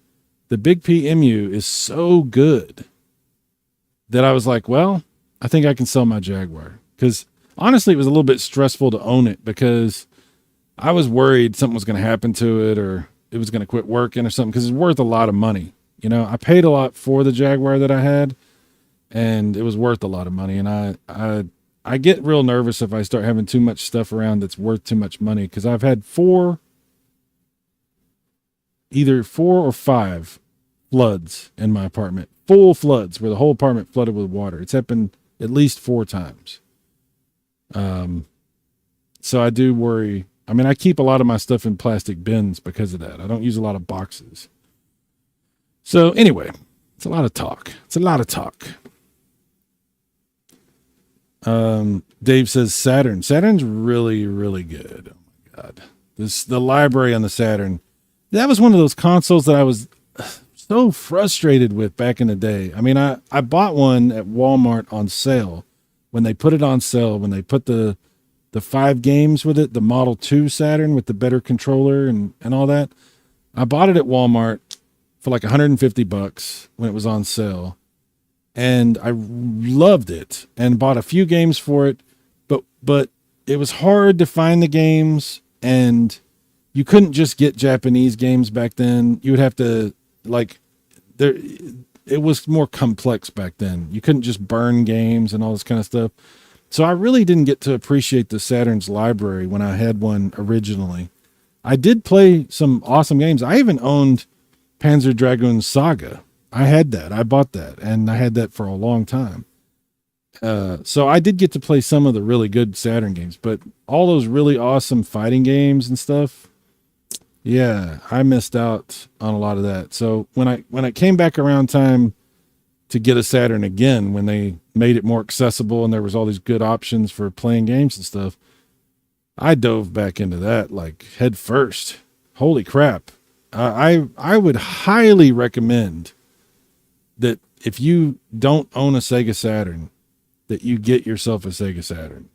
the Big P Emu is so good that I was like, well, I think I can sell my Jaguar. Because honestly, it was a little bit stressful to own it because I was worried something was going to happen to it or it was going to quit working or something, because it's worth a lot of money. I paid a lot for the Jaguar that I had, and it was worth a lot of money. And I get real nervous if I start having too much stuff around that's worth too much money, because I've had either 4 or 5 floods in my apartment, full floods where the whole apartment flooded with water. It's happened at least 4 times. So I do worry. I mean, I keep a lot of my stuff in plastic bins because of that. I don't use a lot of boxes. So anyway, it's a lot of talk. Dave says Saturn. Saturn's really, really good. Oh my God. The library on the Saturn. That was one of those consoles that I was so frustrated with back in the day. I mean, I bought one at Walmart on sale when they put it on sale, when they put the the 5 games with it, the Model 2 Saturn with the better controller and all that. I bought it at Walmart for like $150 when it was on sale. And I loved it and bought a few games for it, but it was hard to find the games, and you couldn't just get Japanese games back then. You would have to it was more complex back then. You couldn't just burn games and all this kind of stuff. So I really didn't get to appreciate the Saturn's library when I had one originally. I did play some awesome games. I even owned Panzer Dragoon Saga. I had that. I bought that, and I had that for a long time. So I did get to play some of the really good Saturn games, but all those really awesome fighting games and stuff, yeah, I missed out on a lot of that. So when I came back around time to get a Saturn again, when they made it more accessible and there was all these good options for playing games and stuff, I dove back into that like head first. Holy crap. I would highly recommend that if you don't own a Sega Saturn, that you get yourself a Sega Saturn,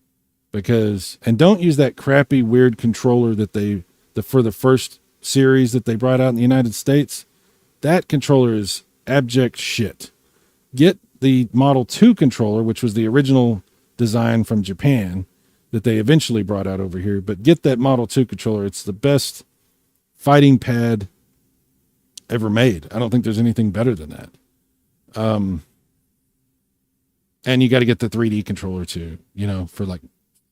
and don't use that crappy, weird controller that for the first series that they brought out in the United States. That controller is abject shit. Get the Model 2 controller, which was the original design from Japan that they eventually brought out over here, but get that Model 2 controller. It's the best fighting pad ever made. I don't think there's anything better than that. And you got to get the 3D controller too, for like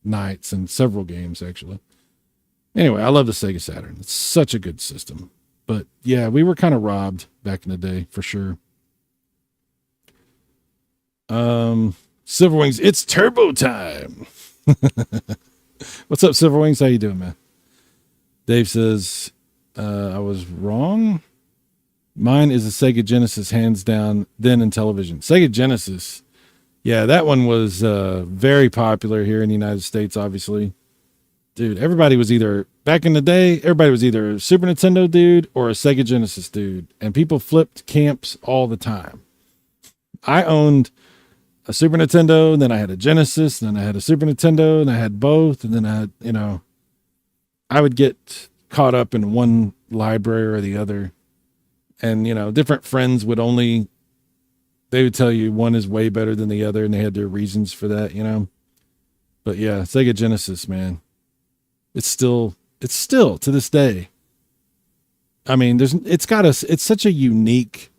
nights and several games actually. Anyway, I love the Sega Saturn. It's such a good system. But yeah, we were kind of robbed back in the day for sure. Silverwings, it's turbo time. What's up, Silverwings? How you doing, man? Dave says, I was wrong. Mine is a Sega Genesis, hands down, then in television. Sega Genesis. Yeah, that one was very popular here in the United States, obviously. Dude, everybody was back in the day, everybody was either a Super Nintendo dude or a Sega Genesis dude. And people flipped camps all the time. I owned a Super Nintendo, and then I had a Genesis, and then I had a Super Nintendo, and I had both. And then I had, I would get caught up in one library or the other. And, different friends they would tell you one is way better than the other, and they had their reasons for that, But yeah, Sega Genesis, man. It's still to this day. I mean, it's such a unique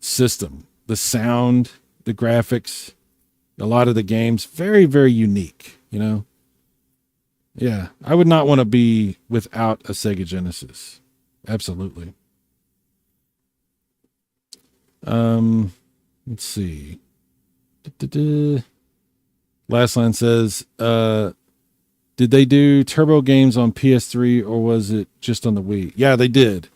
system. The sound, the graphics, a lot of the games, very, very unique, Yeah, I would not want to be without a Sega Genesis. Absolutely. Let's see. Last line says, did they do turbo games on PS3 or was it just on the Wii? Yeah, they did.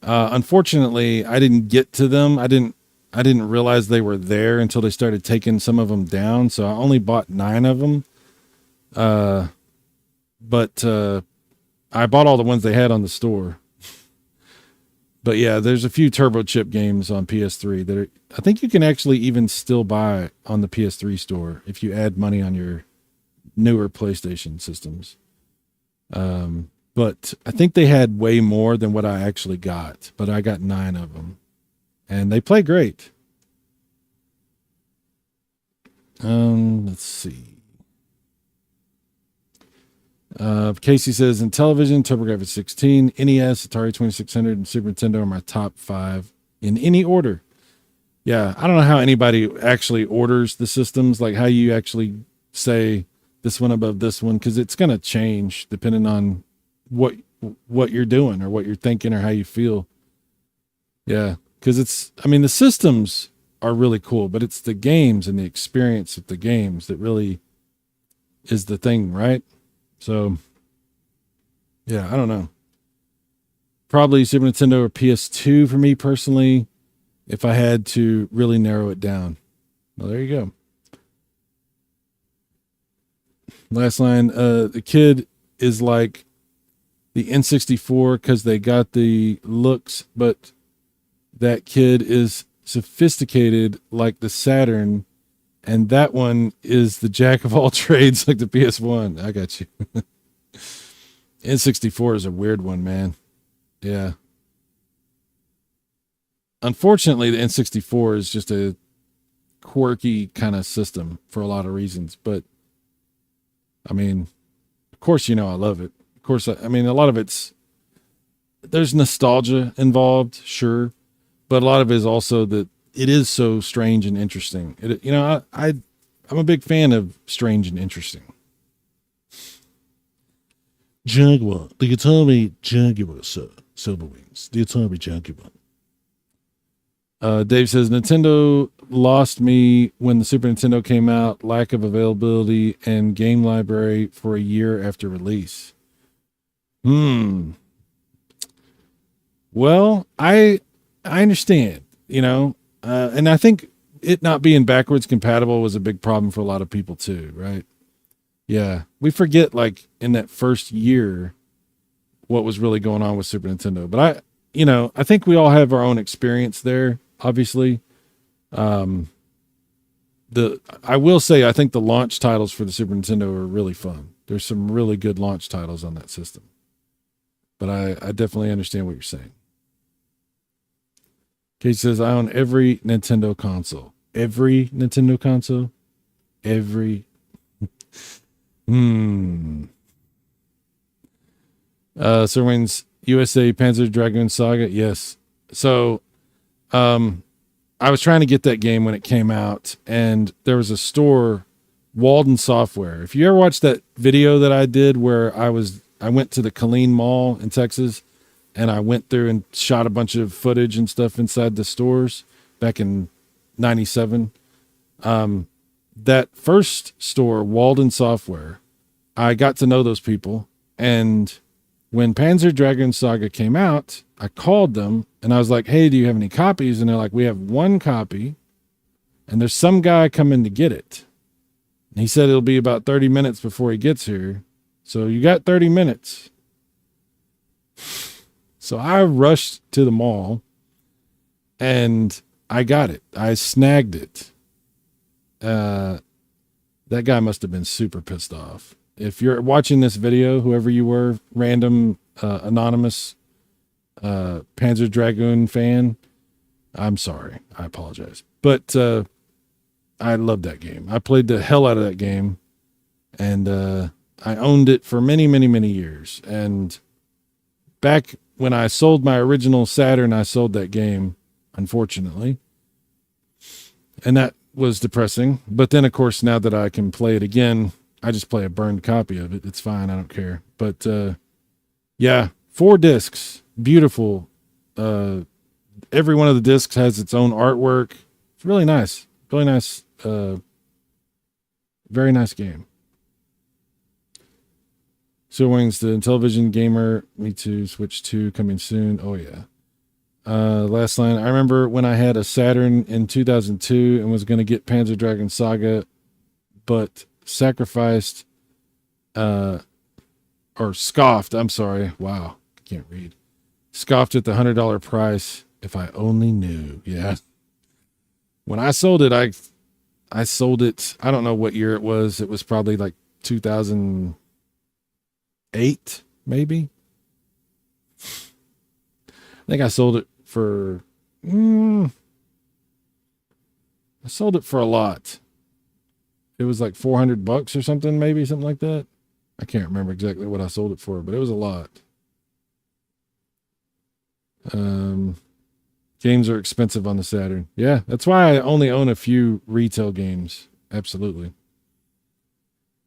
Unfortunately, I didn't get to them. I didn't realize they were there until they started taking some of them down. So I only bought 9 of them. But I bought all the ones they had on the store. But yeah, there's a few turbo chip games on PS3 that I think you can actually even still buy on the PS3 store if you add money on your newer PlayStation systems. But I think they had way more than what I actually got, but I got 9 of them and they play great. Let's see. Casey says, in television, TurboGrafx 16, NES, Atari 2600, and Super Nintendo are my top 5 in any order. Yeah, I don't know how anybody actually orders the systems, like how you actually say this one above this one, because it's going to change depending on what you're doing or what you're thinking or how you feel. Yeah, because the systems are really cool, but it's the games and the experience of the games that really is the thing, right? So, yeah, I don't know. Probably Super Nintendo or PS2 for me personally, if I had to really narrow it down. Well, there you go. Last line, the kid is like the N64 because they got the looks, but that kid is sophisticated like the Saturn And that one is the jack of all trades, like the PS1. I got you. N64 is a weird one, man. Yeah. Unfortunately, the N64 is just a quirky kind of system for a lot of reasons. But, I mean, of course, I love it. Of course, I mean, a lot of there's nostalgia involved, sure. But a lot of it is also that it is so strange and interesting. I'm a big fan of strange and interesting. Jaguar, the Atari Jaguar, sir. Silver Wings, the Atari Jaguar. Dave says, Nintendo lost me when the Super Nintendo came out, lack of availability and game library for a year after release. Well, I understand, and I think it not being backwards compatible was a big problem for a lot of people too, right? Yeah. We forget, like, in that first year what was really going on with Super Nintendo. But I think we all have our own experience there, obviously. I will say, I think the launch titles for the Super Nintendo are really fun. There's some really good launch titles on that system. But I definitely understand what you're saying. Kate says, I own every Nintendo console. Every Nintendo console? Every. Sir Wayne's USA Panzer Dragoon Saga. Yes. So, I was trying to get that game when it came out, and there was a store, Walden Software. If you ever watched that video that I did where I went to the Killeen Mall in Texas, and I went through and shot a bunch of footage and stuff inside the stores back in 97. That first store, Walden Software, I got to know those people. And when Panzer Dragoon Saga came out, I called them and I was like, hey, do you have any copies? And they're like, we have one copy and there's some guy coming to get it. And he said it'll be about 30 minutes before he gets here. So you got 30 minutes. So I rushed to the mall and I got it. I snagged it. That guy must have been super pissed off. If you're watching this video, whoever you were, random, anonymous, Panzer Dragoon fan, I'm sorry. I apologize. But, I loved that game. I played the hell out of that game and, I owned it for many, many, many years. And back when I sold my original Saturn, I sold that game, unfortunately. And that was depressing. But then, of course, now that I can play it again, I just play a burned copy of it. It's fine. I don't care. But, yeah, 4 discs. Beautiful. Every one of the discs has its own artwork. It's really nice. Really nice. Very nice game. So Wings, the Intellivision Gamer, me too, Switch 2 coming soon. Oh, yeah. Last line. I remember when I had a Saturn in 2002 and was going to get Panzer Dragoon Saga, but sacrificed, or scoffed. I'm sorry. Wow. I can't read. Scoffed at the $100 price. If I only knew. Yeah. When I sold it, I sold it. I don't know what year it was. It was probably like 2008, maybe. I think I sold it for, I sold it for a lot. It was like $400 or something, maybe something like that. I can't remember exactly what I sold it for, but it was a lot. Games are expensive on the Saturn. Yeah, that's why I only own a few retail games. Absolutely.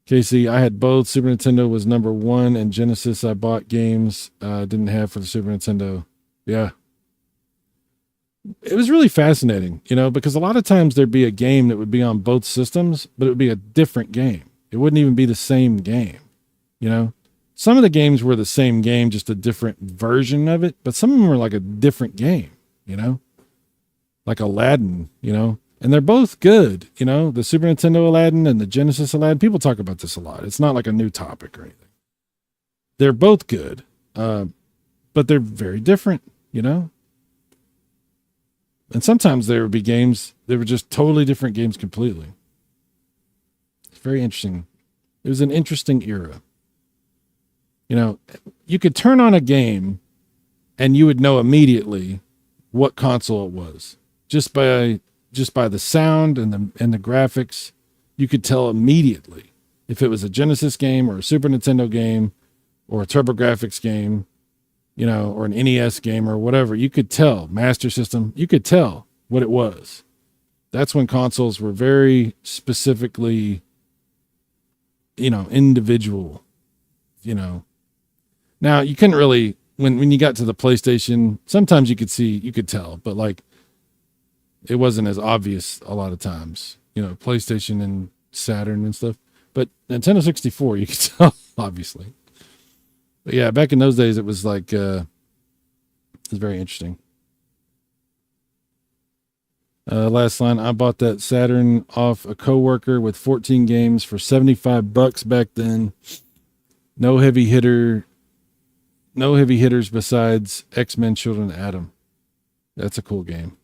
Casey, I had both. Super Nintendo was number 1, and Genesis I bought games didn't have for the Super Nintendo. Yeah. It was really fascinating, because a lot of times there'd be a game that would be on both systems, but it would be a different game. It wouldn't even be the same game, Some of the games were the same game, just a different version of it, but some of them were like a different game, like Aladdin, and they're both good, the Super Nintendo Aladdin and the Genesis Aladdin. People talk about this a lot. It's not like a new topic or anything. They're both good, but they're very different, And sometimes there would be games that were just totally different games completely. very interesting. It was an interesting era. You know, you could turn on a game and you would know immediately what console it was just by the sound and the graphics. You could tell immediately if it was a Genesis game or a Super Nintendo game or a TurboGrafx game, you know, or an NES game or whatever. You could tell. Master System, you could tell what it was. That's when consoles were very specifically, you know, individual, you know. Now, you couldn't really, when you got to the PlayStation, sometimes you could tell, but like, it wasn't as obvious a lot of times, you know, PlayStation and Saturn and stuff. But Nintendo 64, you could tell, obviously. But yeah, back in those days, it was like, it was very interesting. Last line, I bought that Saturn off a coworker with 14 games for $75 back then. No heavy hitters besides X-Men Children of Atom. That's a cool game.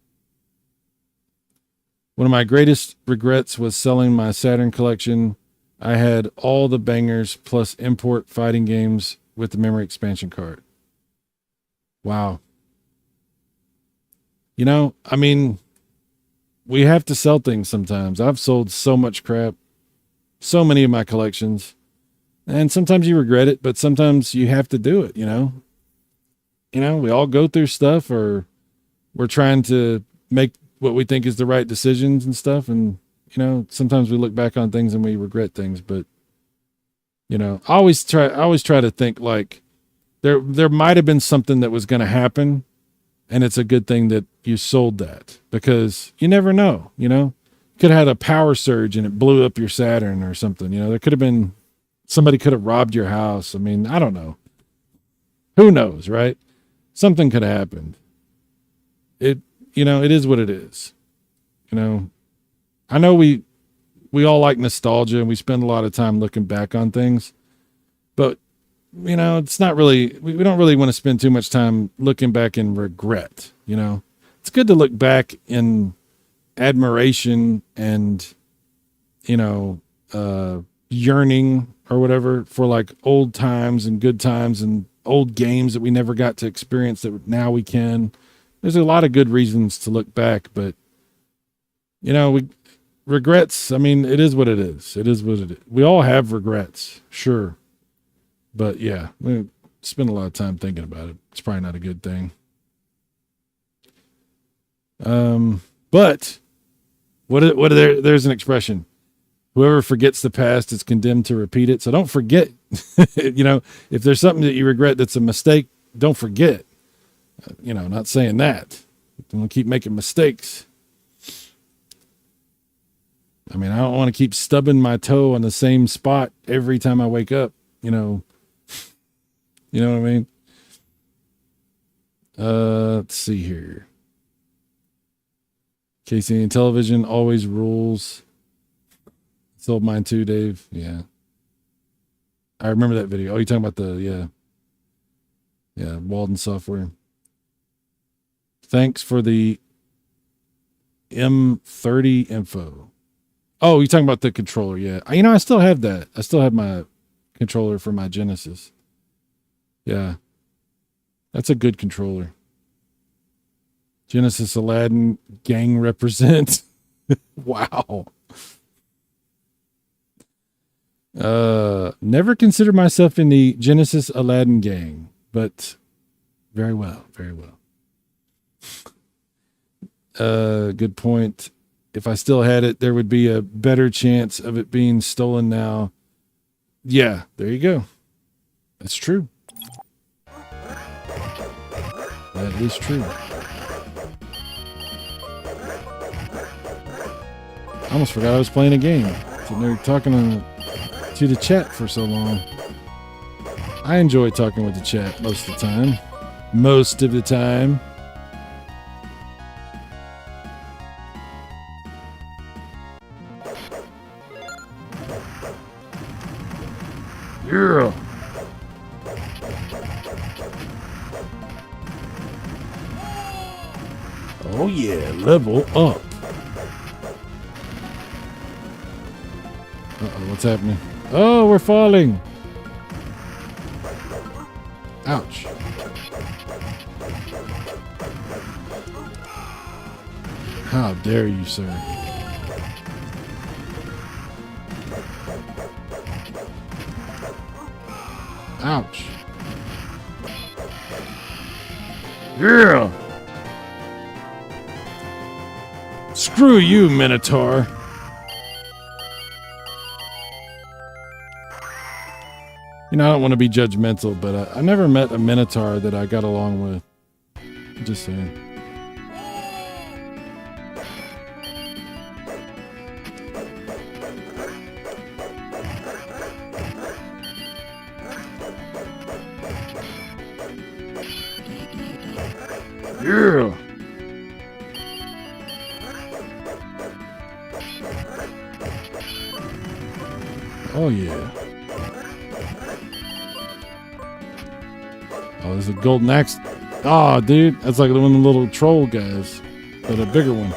One of my greatest regrets was selling my Saturn collection. I had all the bangers plus import fighting games with the memory expansion card. Wow. You know, I mean, we have to sell things sometimes. I've sold so much crap, so many of my collections, and sometimes you regret it, but sometimes you have to do it, you know? You know, we all go through stuff, or we're trying to make what we think is the right decisions and stuff. And, you know, sometimes we look back on things and we regret things, but, you know, I always try to think like there might've been something that was going to happen, and it's a good thing that you sold that, because you never know, you know, could have had a power surge and it blew up your Saturn or something. You know, there could have been, somebody could have robbed your house. I mean, I don't know. Who knows, right? Something could have happened. You know, it is what it is. You know, I know we all like nostalgia and we spend a lot of time looking back on things, but you know, it's not really, we don't really want to spend too much time looking back in regret. You know, it's good to look back in admiration and, you know, yearning or whatever for like old times and good times and old games that we never got to experience that now we can. There's a lot of good reasons to look back, but you know, regrets, I mean, it is what it is. It is what it is. We all have regrets, sure. But yeah, we spend a lot of time thinking about it. It's probably not a good thing. But there's an expression. Whoever forgets the past is condemned to repeat it. So don't forget, you know, if there's something that you regret that's a mistake, don't forget. You know, not saying that. Don't keep making mistakes. I mean, I don't want to keep stubbing my toe on the same spot every time I wake up, you know. You know what I mean? Let's see here. Casey, television always rules. Sold mine too, Dave. Yeah. I remember that video. Oh, you're talking about yeah, Walden Software. Thanks for the M30 info. Oh, you're talking about the controller. Yeah. You know, I still have that. I still have my controller for my Genesis. Yeah. That's a good controller. Genesis Aladdin gang represent. Wow. Never considered myself in the Genesis Aladdin gang, but very well, very well. Good point. If I still had it, there would be a better chance of it being stolen now. Yeah, there you go. That's true. That is true. I almost forgot I was playing a game. Sitting there talking to the chat for so long. I enjoy talking with the chat most of the time. Most of the time. Yeah. Oh yeah, level up. Uh-oh, what's happening? Oh, we're falling. Ouch. How dare you, sir? Ouch. Yeah. Screw you, Minotaur. You know, I don't want to be judgmental, but I never met a Minotaur that I got along with. Just saying. Yeah. Oh yeah. Oh, there's a golden axe. Oh, dude, that's like one of the little troll guys, but a bigger one.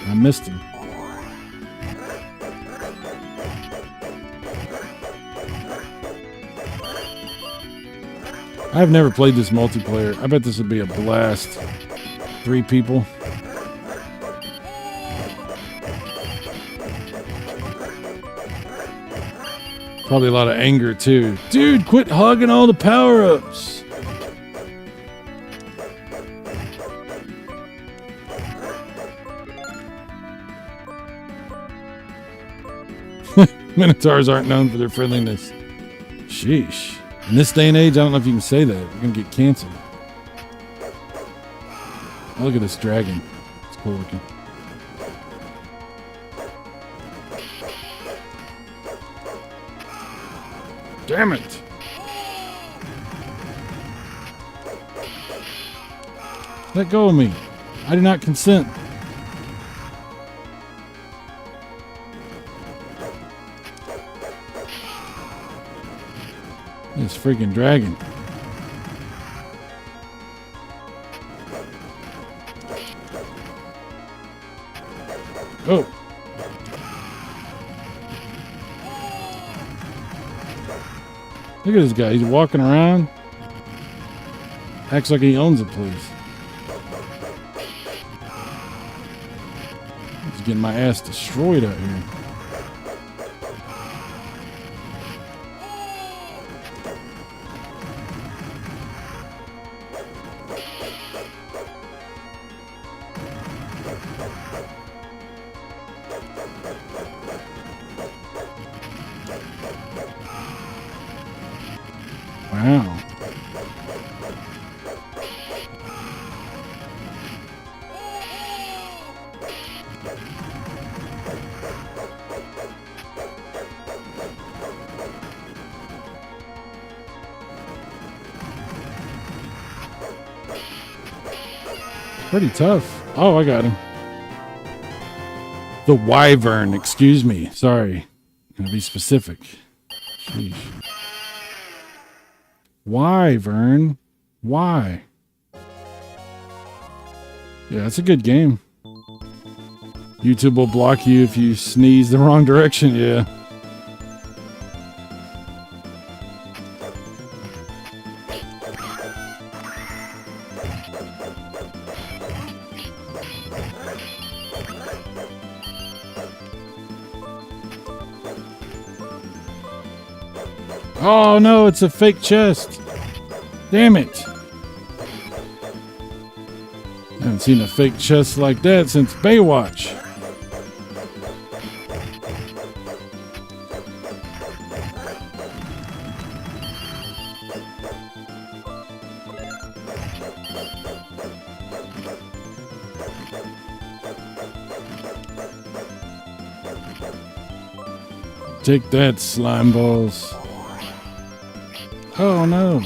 I missed him. I've never played this multiplayer. I bet this would be a blast. 3 people. Probably a lot of anger too. Dude, quit hogging all the power-ups. Minotaurs aren't known for their friendliness. Sheesh. In this day and age, I don't know if you can say that. You're going to get canceled. Oh, look at this dragon. It's cool looking. Damn it. Let go of me. I do not consent. This freaking dragon. Oh. Look at this guy. He's walking around. Acts like he owns the place. He's getting my ass destroyed out here. Wow. Pretty tough. Oh, I got him. The wyvern, excuse me. Sorry. Gonna be specific. Sheesh. Wyvern? Why? Yeah, it's a good game. YouTube will block you if you sneeze the wrong direction, yeah. Oh no, it's a fake chest. Damn it. I haven't seen a fake chest like that since Baywatch. Take that, slime balls. Oh no.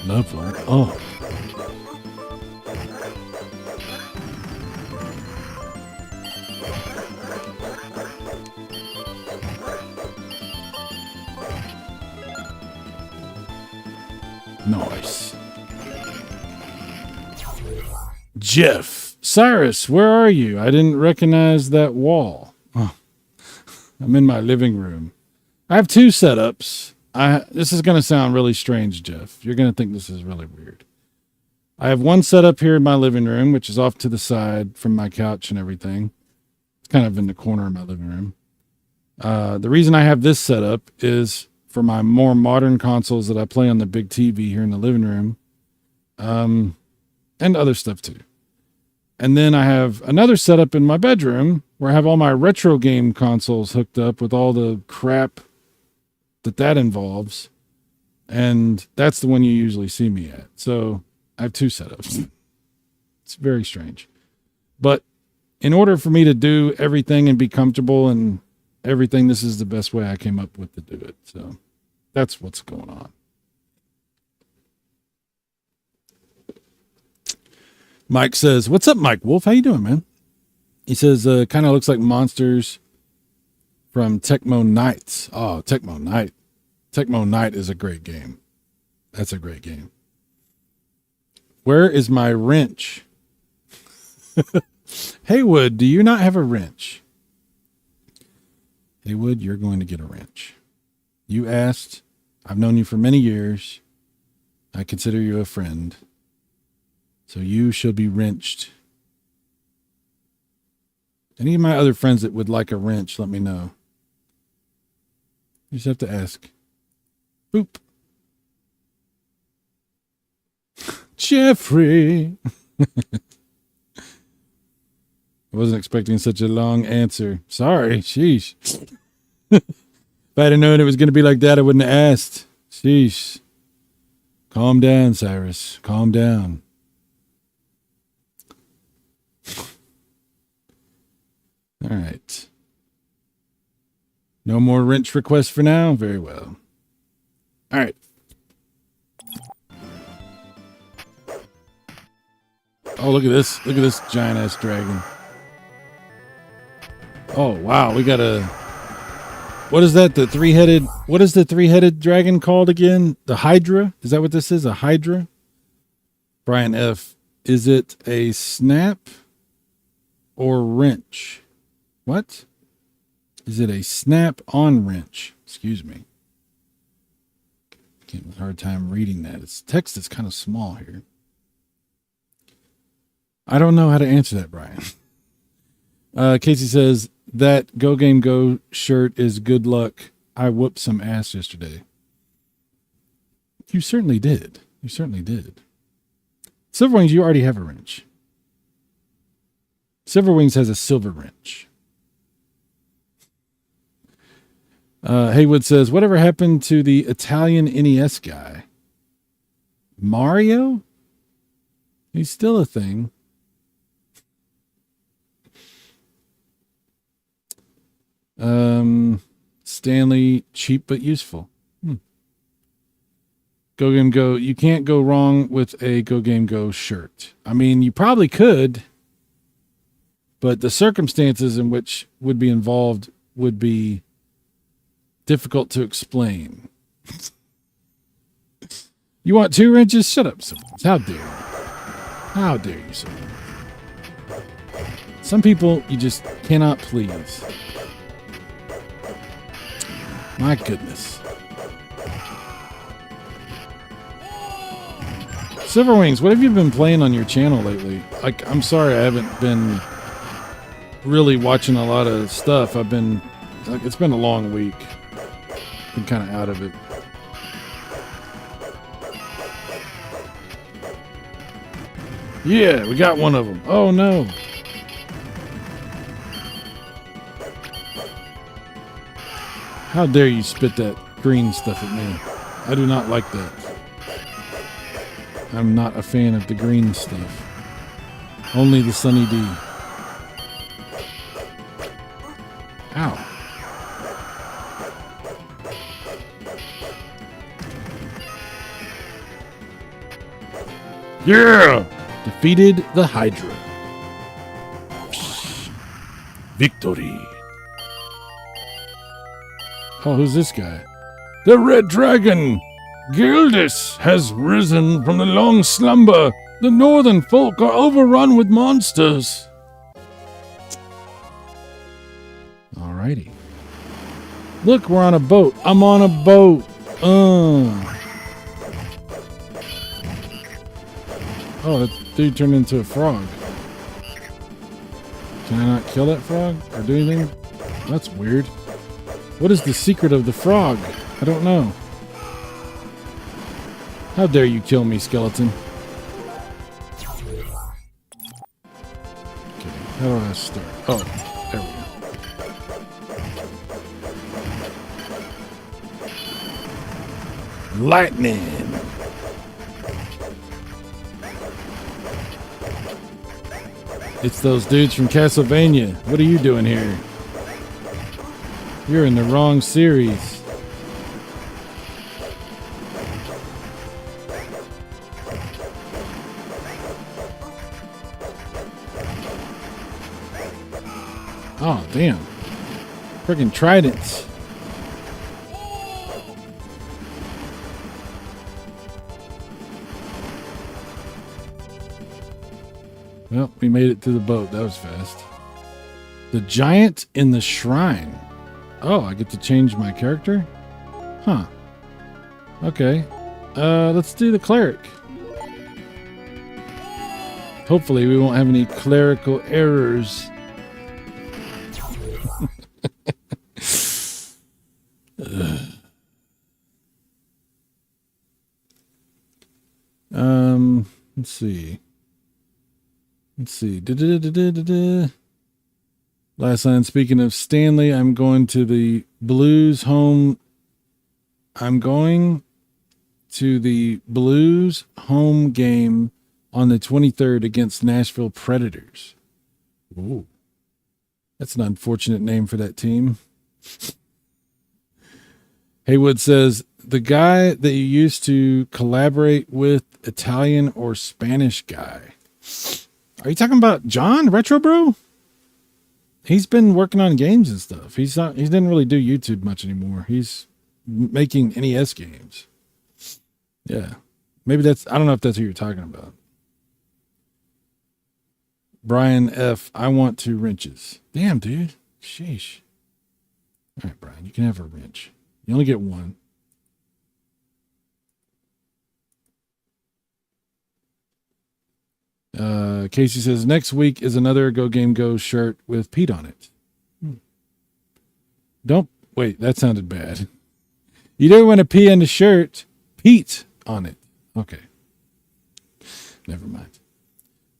Level up. Nice. Jeff. Cyrus, where are you? I didn't recognize that wall. Oh, I'm in my living room. I have two setups. This is going to sound really strange, Jeff. You're going to think this is really weird. I have one setup here in my living room, which is off to the side from my couch and everything. It's kind of in the corner of my living room. The reason I have this setup is for my more modern consoles that I play on the big TV here in the living room, and other stuff too. And then I have another setup in my bedroom where I have all my retro game consoles hooked up with all the crap that involves. And that's the one you usually see me at. So I have two setups. It's very strange. But in order for me to do everything and be comfortable and everything, this is the best way I came up with to do it. So that's what's going on. Mike says, what's up, Mike Wolf? How you doing, man? He says, kind of looks like monsters from Tecmo Knights. Oh, Tecmo Knight. Tecmo Knight is a great game. That's a great game. Where is my wrench? Haywood, do you not have a wrench? Haywood, you're going to get a wrench. You asked. I've known you for many years. I consider you a friend. So you shall be wrenched. Any of my other friends that would like a wrench, let me know. You just have to ask. Boop. Jeffrey. I wasn't expecting such a long answer. Sorry. Sheesh. If I'd have known it was going to be like that, I wouldn't have asked. Sheesh. Calm down, Cyrus. Calm down. All right. No more wrench requests for now? Very well. All right. Oh, look at this. Look at this giant-ass dragon. Oh, wow. We got a... What is that? The three-headed... What is the three-headed dragon called again? The Hydra? Is that what this is? A Hydra? Brian F. Is it a snap or wrench? What? Is it a snap-on wrench? Excuse me. Getting a hard time reading that. It's text is kind of small here. I don't know how to answer that, Brian. Casey says, that Go Game Go shirt is good luck. I whooped some ass yesterday. You certainly did. You certainly did. Silverwings, you already have a wrench. Silverwings has a silver wrench. Haywood says, whatever happened to the Italian NES guy? Mario? He's still a thing. Stanley, cheap but useful. Go Game Go. You can't go wrong with a Go Game Go shirt. I mean, you probably could, but the circumstances in which would be involved would be difficult to explain. You want two wrenches? Shut up, Silverwings. How dare you? How dare you, Silverwings? Some people you just cannot please. My goodness. Silverwings, what have you been playing on your channel lately? Like, I'm sorry I haven't been really watching a lot of stuff. It's been a long week. Been kind of out of it. Yeah, we got one of them. Oh, no. How dare you spit that green stuff at me? I do not like that. I'm not a fan of the green stuff. Only the Sunny D. Ow. Yeah! Defeated the Hydra. Victory. Oh, who's this guy? The Red Dragon! Gildas has risen from the long slumber The northern folk are overrun with monsters. Alrighty. Look, we're on a boat. I'm on a boat. Oh, that dude turned into a frog. Can I not kill that frog or do anything? That's weird. What is the secret of the frog? I don't know. How dare you kill me, skeleton? Okay, how do I start? Oh, there we go. Lightning! It's those dudes from Castlevania. What are you doing here? You're in the wrong series. Oh, damn. Freaking tridents. Well, we made it to the boat. That was fast. The giant in the shrine. Oh, I get to change my character? Huh. Okay. Let's do the cleric. Hopefully we won't have any clerical errors. Let's see. Last line, speaking of Stanley, I'm going to the Blues home game on the 23rd against Nashville Predators. Ooh. That's an unfortunate name for that team. Haywood says, the guy that you used to collaborate with, Italian or Spanish guy. Are you talking about John, Retro Bro? He's been working on games and stuff. He didn't really do YouTube much anymore. He's making NES games. Yeah. Maybe I don't know if that's who you're talking about. Brian F. I want 2 wrenches. Damn, dude. Sheesh. All right, Brian, you can have a wrench. You only get 1. Casey says, next week is another Go Game Go shirt with Pete on it. Don't, wait, that sounded bad. You don't want to pee on the shirt, Pete on it. Okay. Never mind.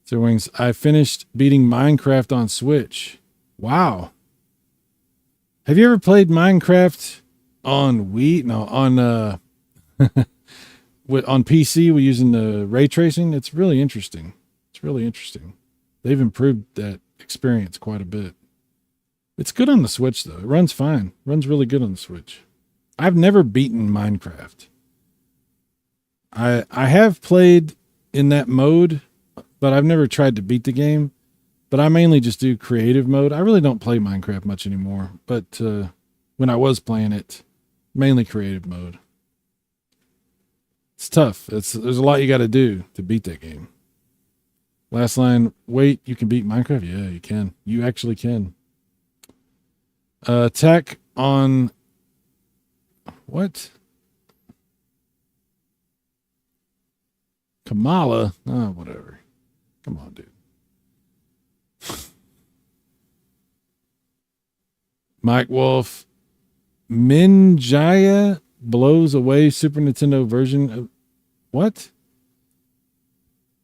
So Wings, I finished beating Minecraft on Switch. Wow. Have you ever played Minecraft on Wii? No, on on PC, we're using the ray tracing. It's really interesting. Really interesting. They've improved that experience quite a bit. It's good on the Switch though. It runs fine. Runs really good on the Switch. I've never beaten Minecraft. I have played in that mode, but I've never tried to beat the game. But I mainly just do creative mode. I really don't play Minecraft much anymore. But when I was playing it, mainly creative mode. It's tough. There's a lot you got to do to beat that game. Last line, wait, you can beat Minecraft? Yeah, you can. You actually can. Attack on... What? Kamala? Oh, whatever. Come on, dude. Mike Wolf. Minjaya blows away Super Nintendo version of... What?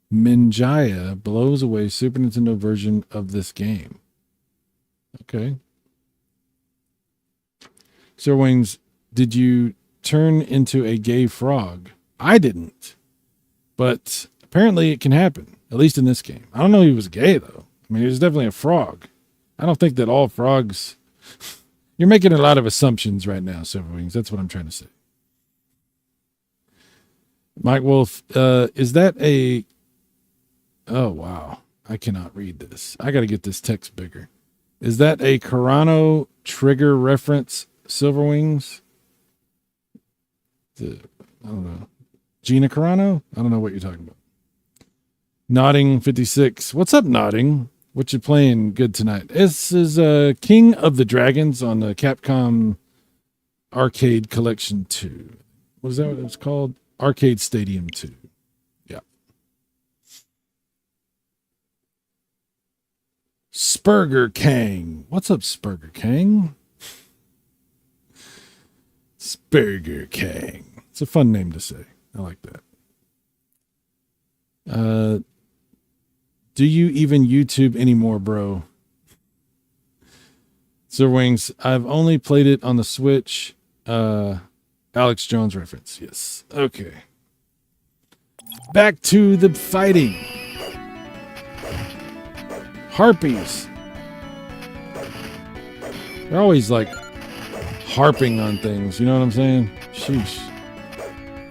Minjaya blows away Super Nintendo version of this game. Okay. Sir Wings, did you turn into a gay frog? I didn't. But apparently it can happen, at least in this game. I don't know if he was gay, though. I mean, he was definitely a frog. I don't think that all frogs... You're making a lot of assumptions right now, Silver Wings. That's what I'm trying to say. Mike Wolf, is that a... Oh, wow. I cannot read this. I got to get this text bigger. Is that a Carano trigger reference, Silver Wings? I don't know. Gina Carano? I don't know what you're talking about. Nodding 56. What's up, Nodding? What you playing good tonight? This is King of the Dragons on the Capcom Arcade Collection 2. What is that what it's called? Arcade Stadium 2. Yeah. Spurger Kang. What's up, Spurger Kang? Spurger Kang. It's a fun name to say. I like that. Do you even YouTube anymore, bro? Sir Wings, I've only played it on the Switch. Alex Jones reference. Yes. Okay. Back to the fighting. Harpies. They're always like harping on things. You know what I'm saying? Sheesh.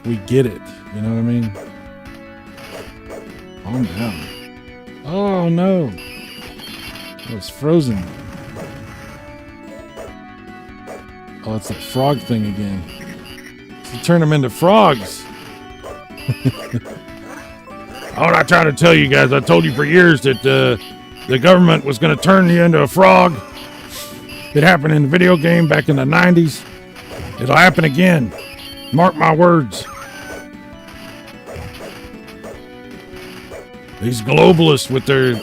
We get it. You know what I mean? Calm down. Oh no. It was frozen. Oh, it's that frog thing again. To turn them into frogs. I'm not trying to tell you guys. I told you for years that the government was going to turn you into a frog. It happened in the video game back in the 90s. It'll happen again. Mark my words. These globalists with their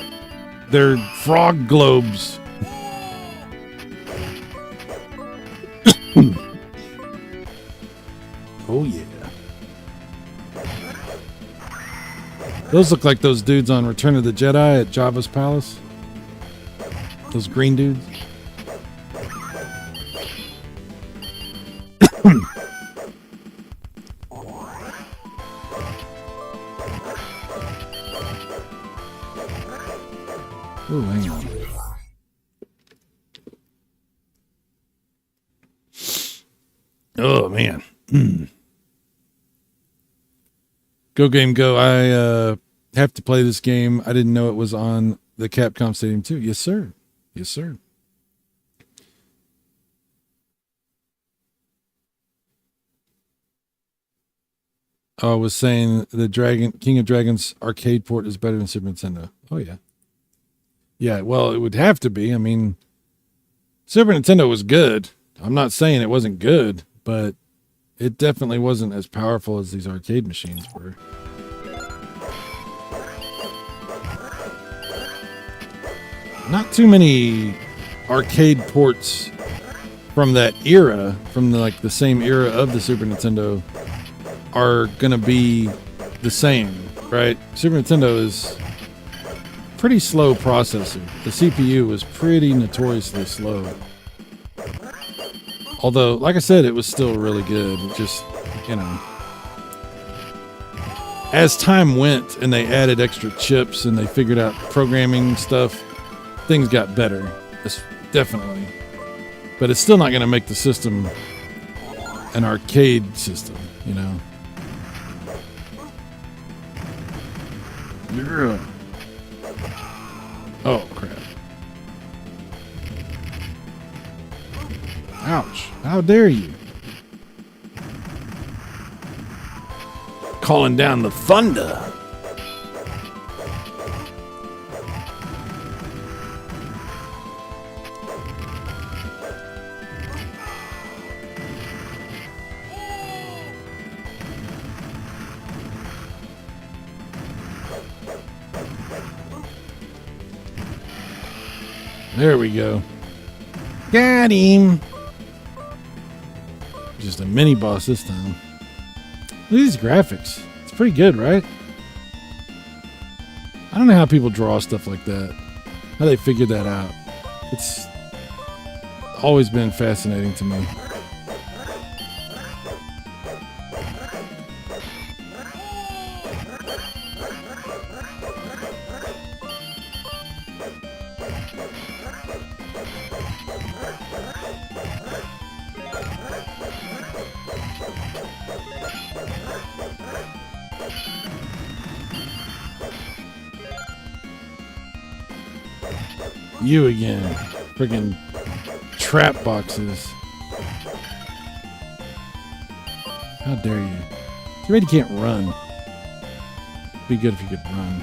frog globes. Oh yeah. Those look like those dudes on Return of the Jedi at Jabba's palace. Those green dudes. Oh, hang on. Oh, man. Go game go. I have to play this game. I didn't know it was on the Capcom Stadium 2. Yes, sir. Yes, sir. I was saying the King of Dragons arcade port is better than Super Nintendo. Oh, yeah. Yeah, well, it would have to be. I mean, Super Nintendo was good. I'm not saying it wasn't good, but it definitely wasn't as powerful as these arcade machines were. Not too many arcade ports from that era, from the same era of the Super Nintendo, are gonna be the same, right? Super Nintendo is pretty slow processor. The CPU was pretty notoriously slow. Although, like I said, it was still really good. It just, you know, as time went and they added extra chips and they figured out programming stuff, things got better. Definitely. But it's still not going to make the system an arcade system, you know. Yeah. Oh, crap. Ouch. How dare you? Calling down the thunder. There we go. Got him. Just a mini boss this time. Look at these graphics. It's pretty good, right? I don't know how people draw stuff like that. How they figured that out. It's always been fascinating to me. You again. Freaking trap boxes. How dare you? Too bad you can't run. It'd be good if you could run.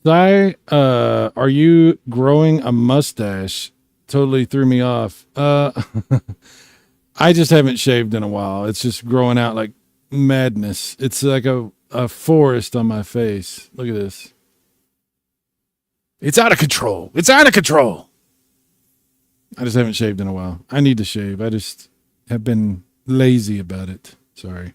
Are you growing a mustache? Totally threw me off. I just haven't shaved in a while. It's just growing out like madness. It's like a forest on my face. Look at this. It's out of control. It's out of control. I just haven't shaved in a while. I need to shave. I just have been lazy about it. Sorry.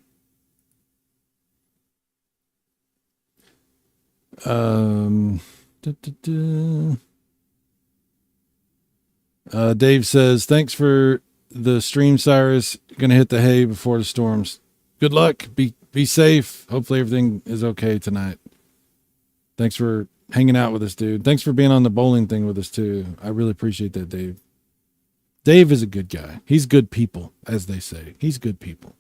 Dave says, thanks for the stream, Cyrus. Gonna hit the hay before the storms. Good luck. Be safe. Hopefully everything is okay tonight. Thanks for hanging out with us, dude. Thanks for being on the bowling thing with us too. I really appreciate that, Dave. Dave is a good guy. He's good people, as they say. He's good people.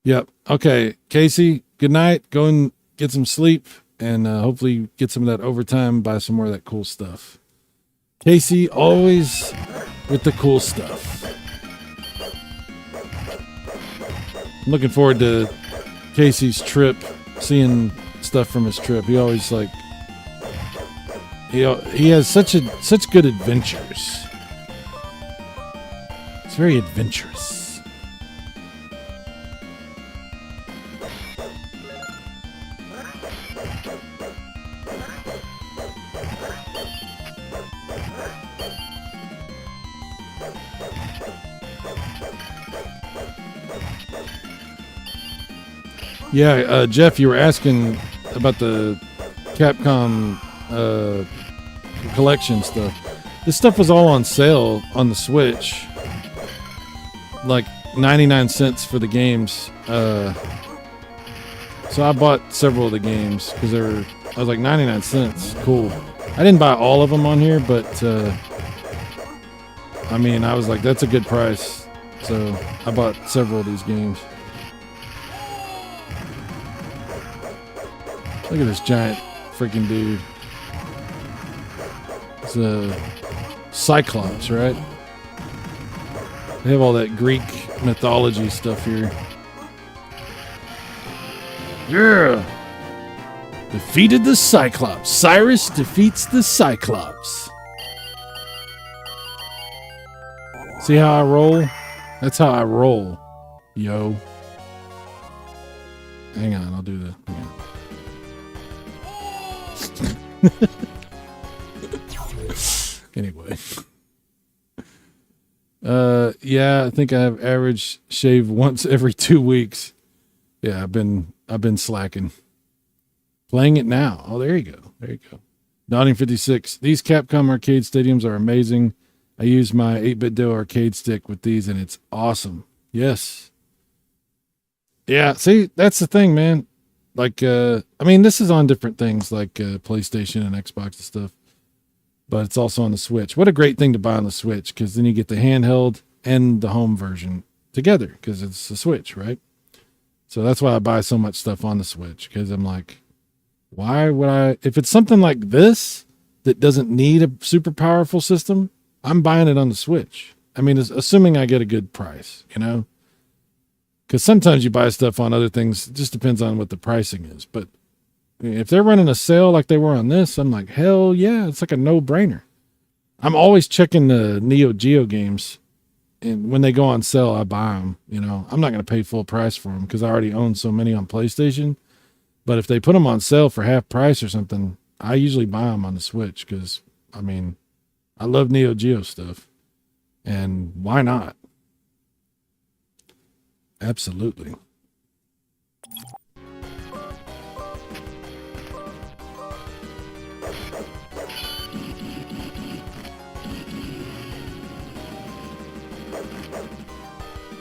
Yep. Okay, Casey, good night. Go and get some sleep and hopefully get some of that overtime, buy some more of that cool stuff. Casey, always with the cool stuff. I'm looking forward to Casey's trip, seeing stuff from his trip. He always like, he has such good adventures. It's very adventurous. Yeah, Jeff, you were asking about the Capcom collection stuff. This stuff was all on sale on the Switch, like 99 cents for the games. So I bought several of the games because I was like 99 cents. Cool. I didn't buy all of them on here, but I mean, I was like, that's a good price. So I bought several of these games. Look at this giant freaking dude. It's a Cyclops, right? They have all that Greek mythology stuff here. Yeah! Defeated the Cyclops. Cyrus defeats the Cyclops. See how I roll? That's how I roll. Yo. Hang on, I'll do that. Hang on. Anyway. Yeah, I think I have average shave once every 2 weeks. Yeah, I've been slacking. Playing it now. Oh, there you go. There you go. Nodding 56. These Capcom arcade stadiums are amazing. I use my 8-bit Do arcade stick with these and it's awesome. Yes. Yeah, see, that's the thing, man. Like, I mean, this is on different things like PlayStation and Xbox and stuff, but it's also on the Switch. What a great thing to buy on the Switch, because then you get the handheld and the home version together, because it's the Switch, right? So that's why I buy so much stuff on the Switch, because I'm like, why would I? If it's something like this that doesn't need a super powerful system, I'm buying it on the Switch. I mean, assuming I get a good price, you know? Because sometimes you buy stuff on other things. It just depends on what the pricing is. But if they're running a sale like they were on this, I'm like, hell yeah, it's like a no-brainer. I'm always checking the Neo Geo games. And when they go on sale, I buy them. You know, I'm not going to pay full price for them because I already own so many on PlayStation. But if they put them on sale for half price or something, I usually buy them on the Switch because, I mean, I love Neo Geo stuff. And why not? Absolutely.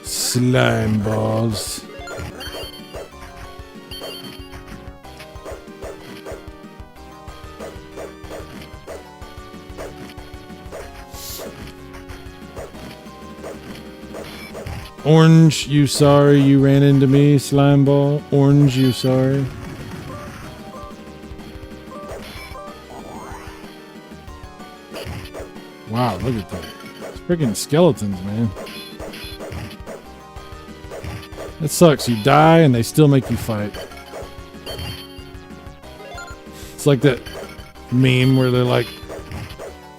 Slime balls. Orange, you sorry you ran into me, slime ball. Orange, you sorry. Wow, look at that. It's freaking skeletons, man. That sucks. You die and they still make you fight. It's like that meme where they're like,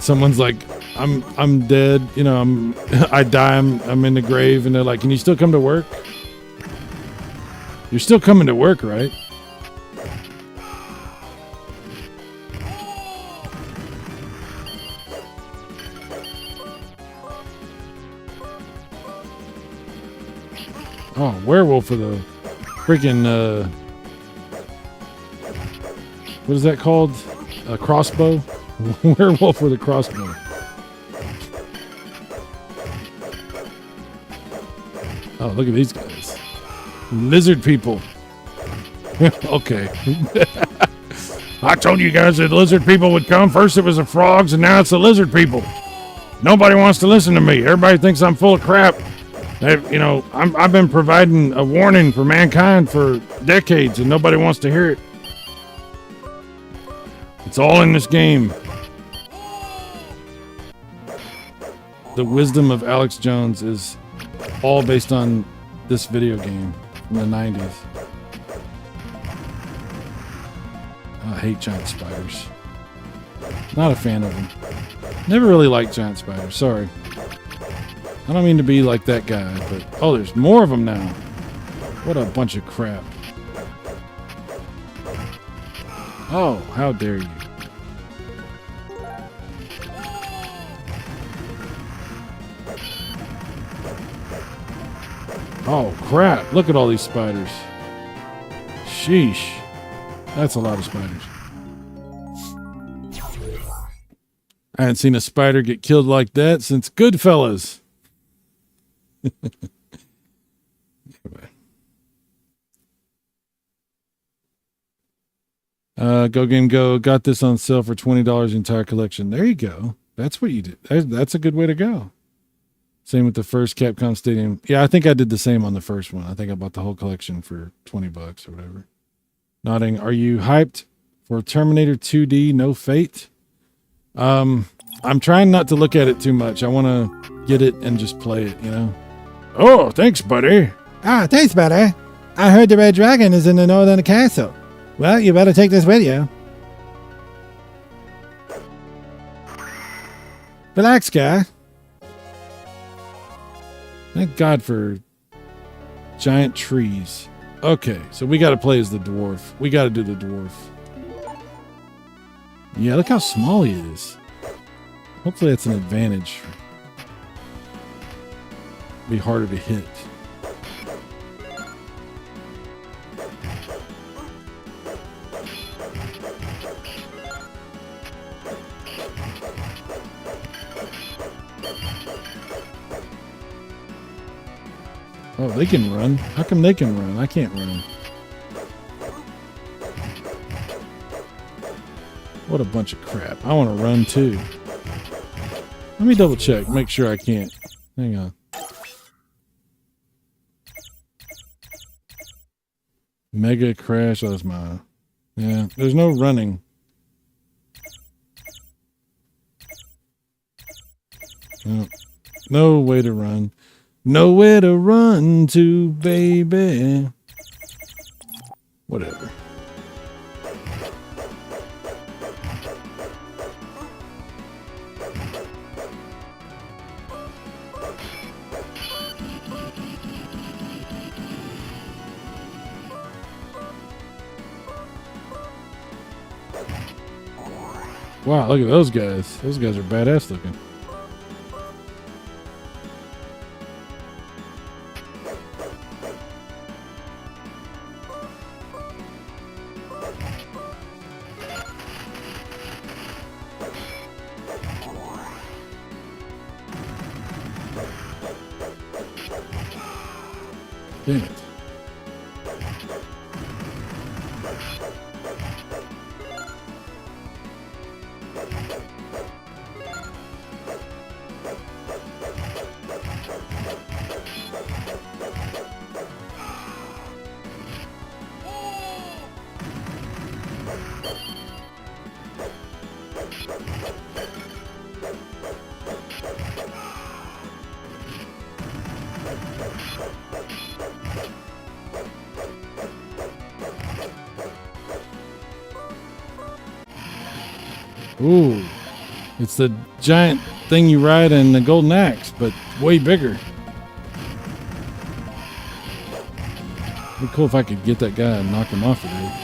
someone's like, I'm dead, you know, I die, I'm in the grave, and they're like, can you still come to work? You're still coming to work, right? Oh, werewolf with a freaking, what is that called? A crossbow? Werewolf with a crossbow. Oh, look at these guys. Lizard people. Okay. I told you guys that lizard people would come. First it was the frogs, and now it's the lizard people. Nobody wants to listen to me. Everybody thinks I'm full of crap. You know, I've been providing a warning for mankind for decades, and nobody wants to hear it. It's all in this game. The wisdom of Alex Jones is all based on this video game from the 90s. I hate giant spiders. Not a fan of them. Never really liked giant spiders, sorry. I don't mean to be like that guy, but... Oh, there's more of them now. What a bunch of crap. Oh, how dare you. Oh, crap. Look at all these spiders. Sheesh. That's a lot of spiders. I hadn't seen a spider get killed like that since Goodfellas. Go Game Go. Got this on sale for $20 entire collection. There you go. That's what you did. That's a good way to go. Same with the first Capcom Stadium. Yeah, I think I did the same on the first one. I think I bought the whole collection for $20 or whatever. Nodding. Are you hyped for Terminator 2D No Fate? I'm trying not to look at it too much. I want to get it and just play it, you know? Oh, thanks, buddy. Ah, thanks, buddy. I heard the Red Dragon is in the northern castle. Well, you better take this with you. Relax, guy. Thank God for giant trees. Okay, so we got to play as the dwarf. We got to do the dwarf. Yeah, look how small he is. Hopefully that's an advantage. Be harder to hit. Oh, they can run. How come they can run? I can't run. What a bunch of crap. I want to run too. Let me double check. Make sure I can't. Hang on. Mega crash. Oh, that's my... Yeah, there's no running. No, no way to run. Nowhere to run to, baby. Whatever. Wow, look at those guys. Those guys are badass looking. Damn it. Ooh. It's the giant thing you ride in the Golden Axe, but way bigger. It'd be cool if I could get that guy and knock him off of there.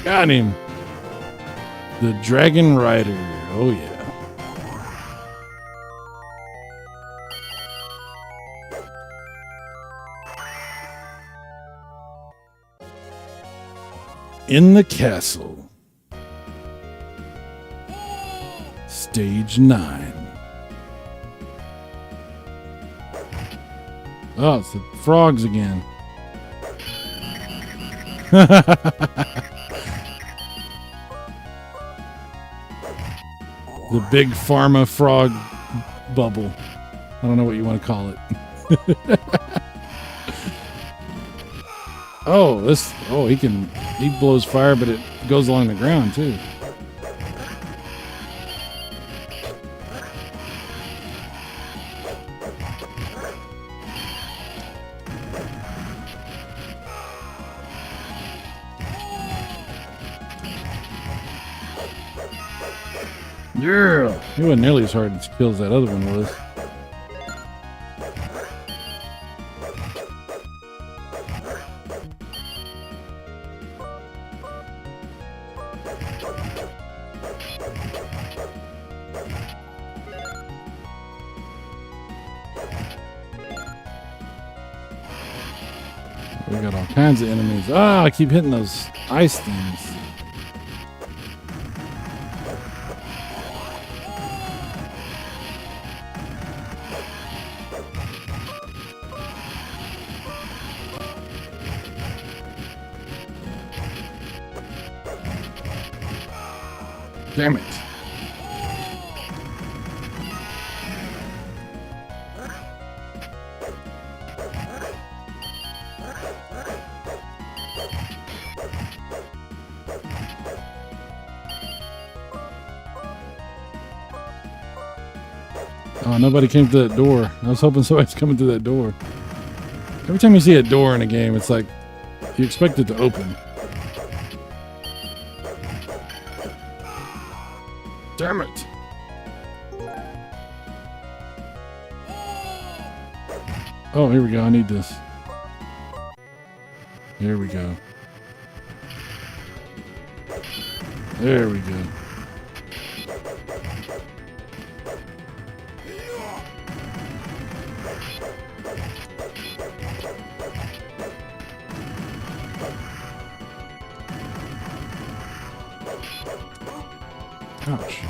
Got him. The Dragon Rider. Oh, yeah. In the castle. Stage 9. Oh, it's the frogs again. The big pharma frog bubble. I don't know what you want to call it. He blows fire, but it goes along the ground too. Yeah, he wasn't nearly as hard to kill as that other one was. We got all kinds of enemies. Ah, I keep hitting those ice things. Damn it. Oh, nobody came to that door. I was hoping somebody's coming through that door. Every time you see a door in a game, it's like you expect it to open. Damn it. Oh, here we go. I need this. Here we go. There we go. Ouch.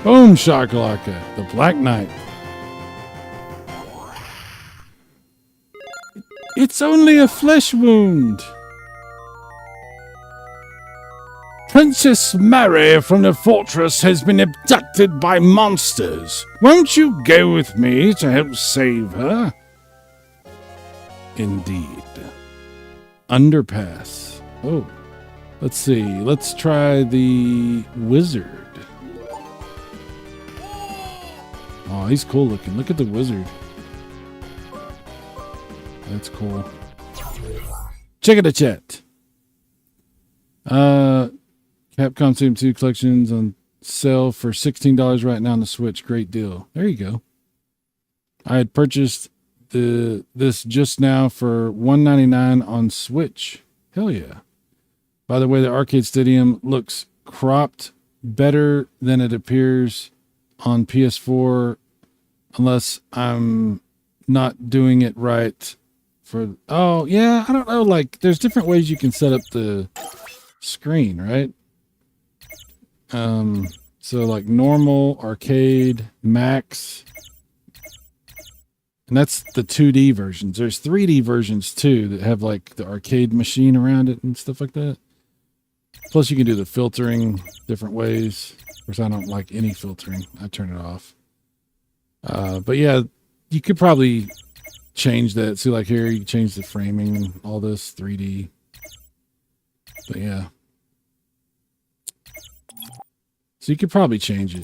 Boom shakalaka, the Black Knight. It's only a flesh wound. Princess Mary from the fortress has been abducted by monsters. Won't you go with me to help save her? Indeed. Underpass. Oh, let's see. Let's try the wizard. Oh, he's cool looking. Look at the wizard. That's cool. Check it a chat. Capcom CM2 collections on sale for $16 right now on the Switch. Great deal. There you go. I had purchased this just now for $199 on Switch. Hell yeah. By the way, the arcade stadium looks cropped better than it appears on PS4 unless I'm not doing it right for... Oh, yeah, I don't know. Like, there's different ways you can set up the screen, right? So like normal, arcade, max... And that's the 2D versions. There's 3D versions too that have like the arcade machine around it and stuff like that. Plus you can do the filtering different ways. Of course, I don't like any filtering. I turn it off. But yeah, you could probably change that. See, like here, you can change the framing and all this 3D. But yeah. So you could probably change it.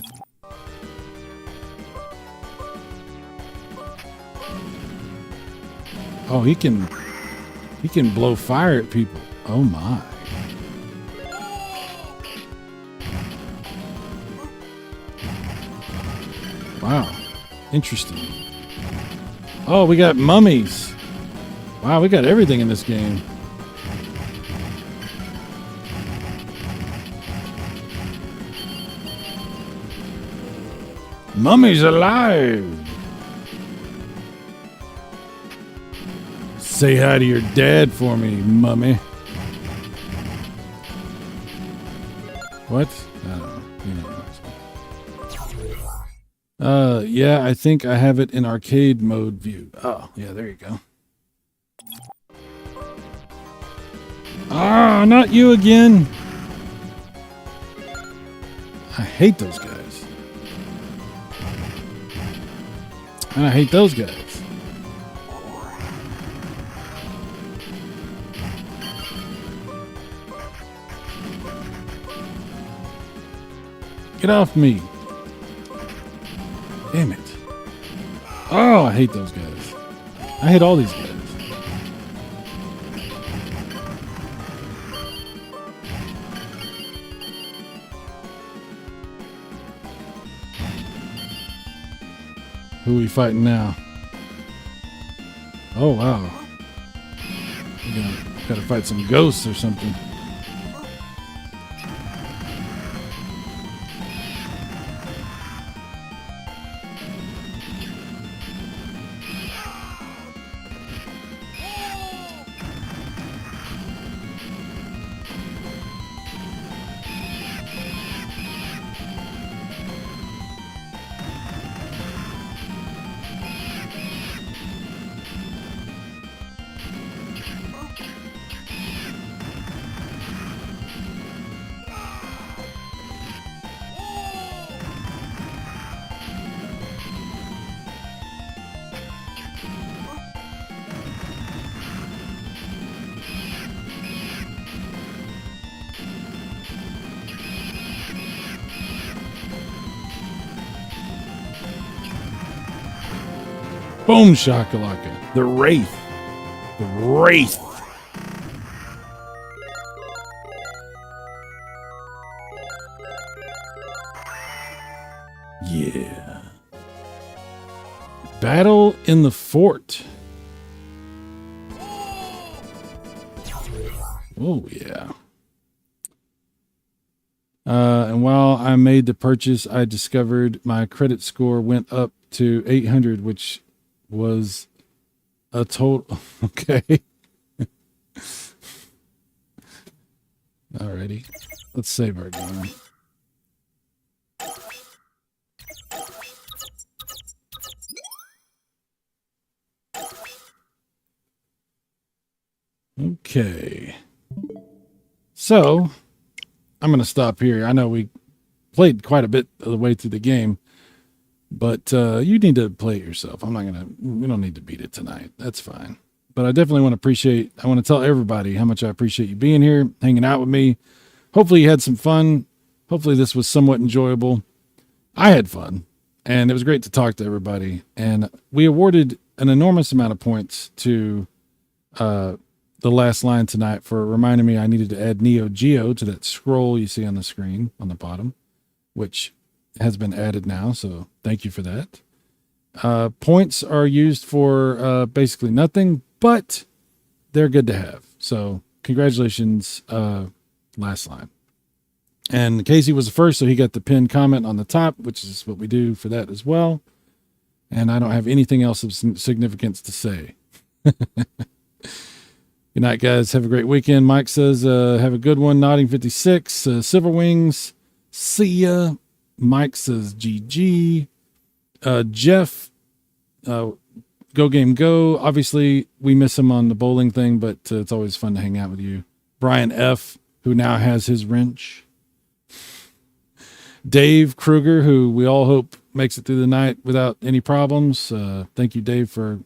Oh, he can blow fire at people. Oh my. Wow. Interesting. Oh, we got mummies. Wow, we got everything in this game. Mummies alive. Say hi to your dad for me, mummy. What? Yeah, I think I have it in arcade mode view. Oh, yeah, there you go. Ah, not you again. I hate those guys. And I hate those guys. Get off me. Damn it. Oh, I hate those guys. I hate all these guys. Who are we fighting now? Oh, wow. We gotta fight some ghosts or something. Boom shakalaka. The Wraith. The Wraith. Yeah. Battle in the Fort. Oh, yeah. And while I made the purchase, I discovered my credit score went up to 800, which was a total. Okay. Alrighty. Let's save our game. Okay. So, I'm going to stop here. I know we played quite a bit of the way through the game, but you need to play it yourself. We don't need to beat it tonight. That's fine. But I definitely want to tell everybody how much I appreciate you being here, hanging out with me. Hopefully you had some fun. Hopefully this was somewhat enjoyable. I had fun, and it was great to talk to everybody. And we awarded an enormous amount of points to the last line tonight for reminding me I needed to add Neo Geo to that scroll you see on the screen on the bottom, which has been added now. So thank you for that. Points are used for basically nothing, but they're good to have. So congratulations, last line. And Casey was the first, so he got the pinned comment on the top, which is what we do for that as well. And I don't have anything else of significance to say. Good night, guys. Have a great weekend. Mike says, have a good one. Nodding 56, Silver Wings. See ya. Mike says, GG. Jeff, Go Game Go. Obviously, we miss him on the bowling thing, but it's always fun to hang out with you. Brian F., who now has his wrench. Dave Kruger, who we all hope makes it through the night without any problems. Thank you, Dave, for,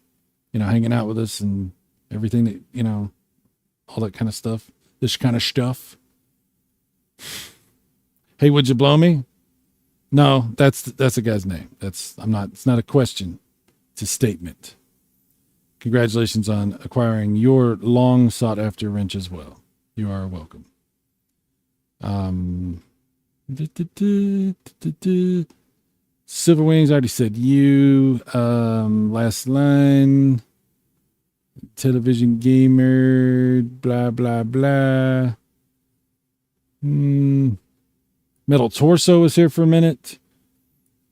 hanging out with us and everything that, all that kind of stuff, this kind of stuff. Hey, would you blow me? No, that's a guy's name. It's not a question. It's a statement. Congratulations on acquiring your long sought after wrench as well. You are welcome. Silver Wings, I already said you. Last line. Television gamer, blah, blah, blah. Metal Torso is here for a minute.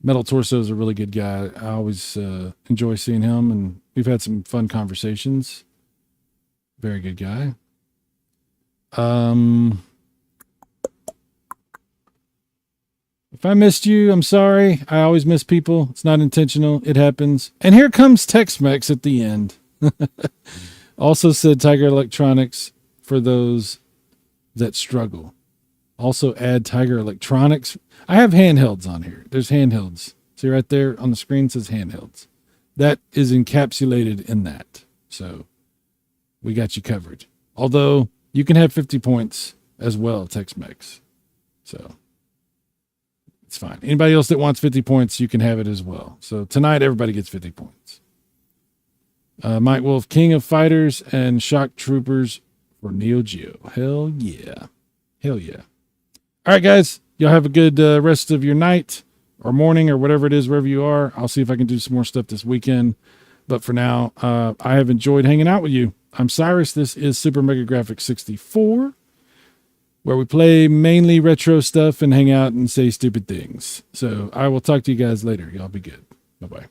Metal Torso is a really good guy. I always enjoy seeing him, and we've had some fun conversations. Very good guy. If I missed you, I'm sorry. I always miss people. It's not intentional. It happens. And here comes Tex-Mex at the end. Also said Tiger Electronics for those that struggle. Also add Tiger Electronics. I have handhelds on here. There's handhelds. See right there on the screen says handhelds. That is encapsulated in that. So we got you covered. Although you can have 50 points as well, Tex-Mex. So it's fine. Anybody else that wants 50 points, you can have it as well. So tonight, everybody gets 50 points. Mike Wolf, King of Fighters and Shock Troopers for Neo Geo. Hell yeah. Hell yeah. All right, guys. Y'all have a good rest of your night or morning or whatever it is, wherever you are. I'll see if I can do some more stuff this weekend. But for now, I have enjoyed hanging out with you. I'm Cyrus. This is Super Mega Graphics 64, where we play mainly retro stuff and hang out and say stupid things. So I will talk to you guys later. Y'all be good. Bye-bye.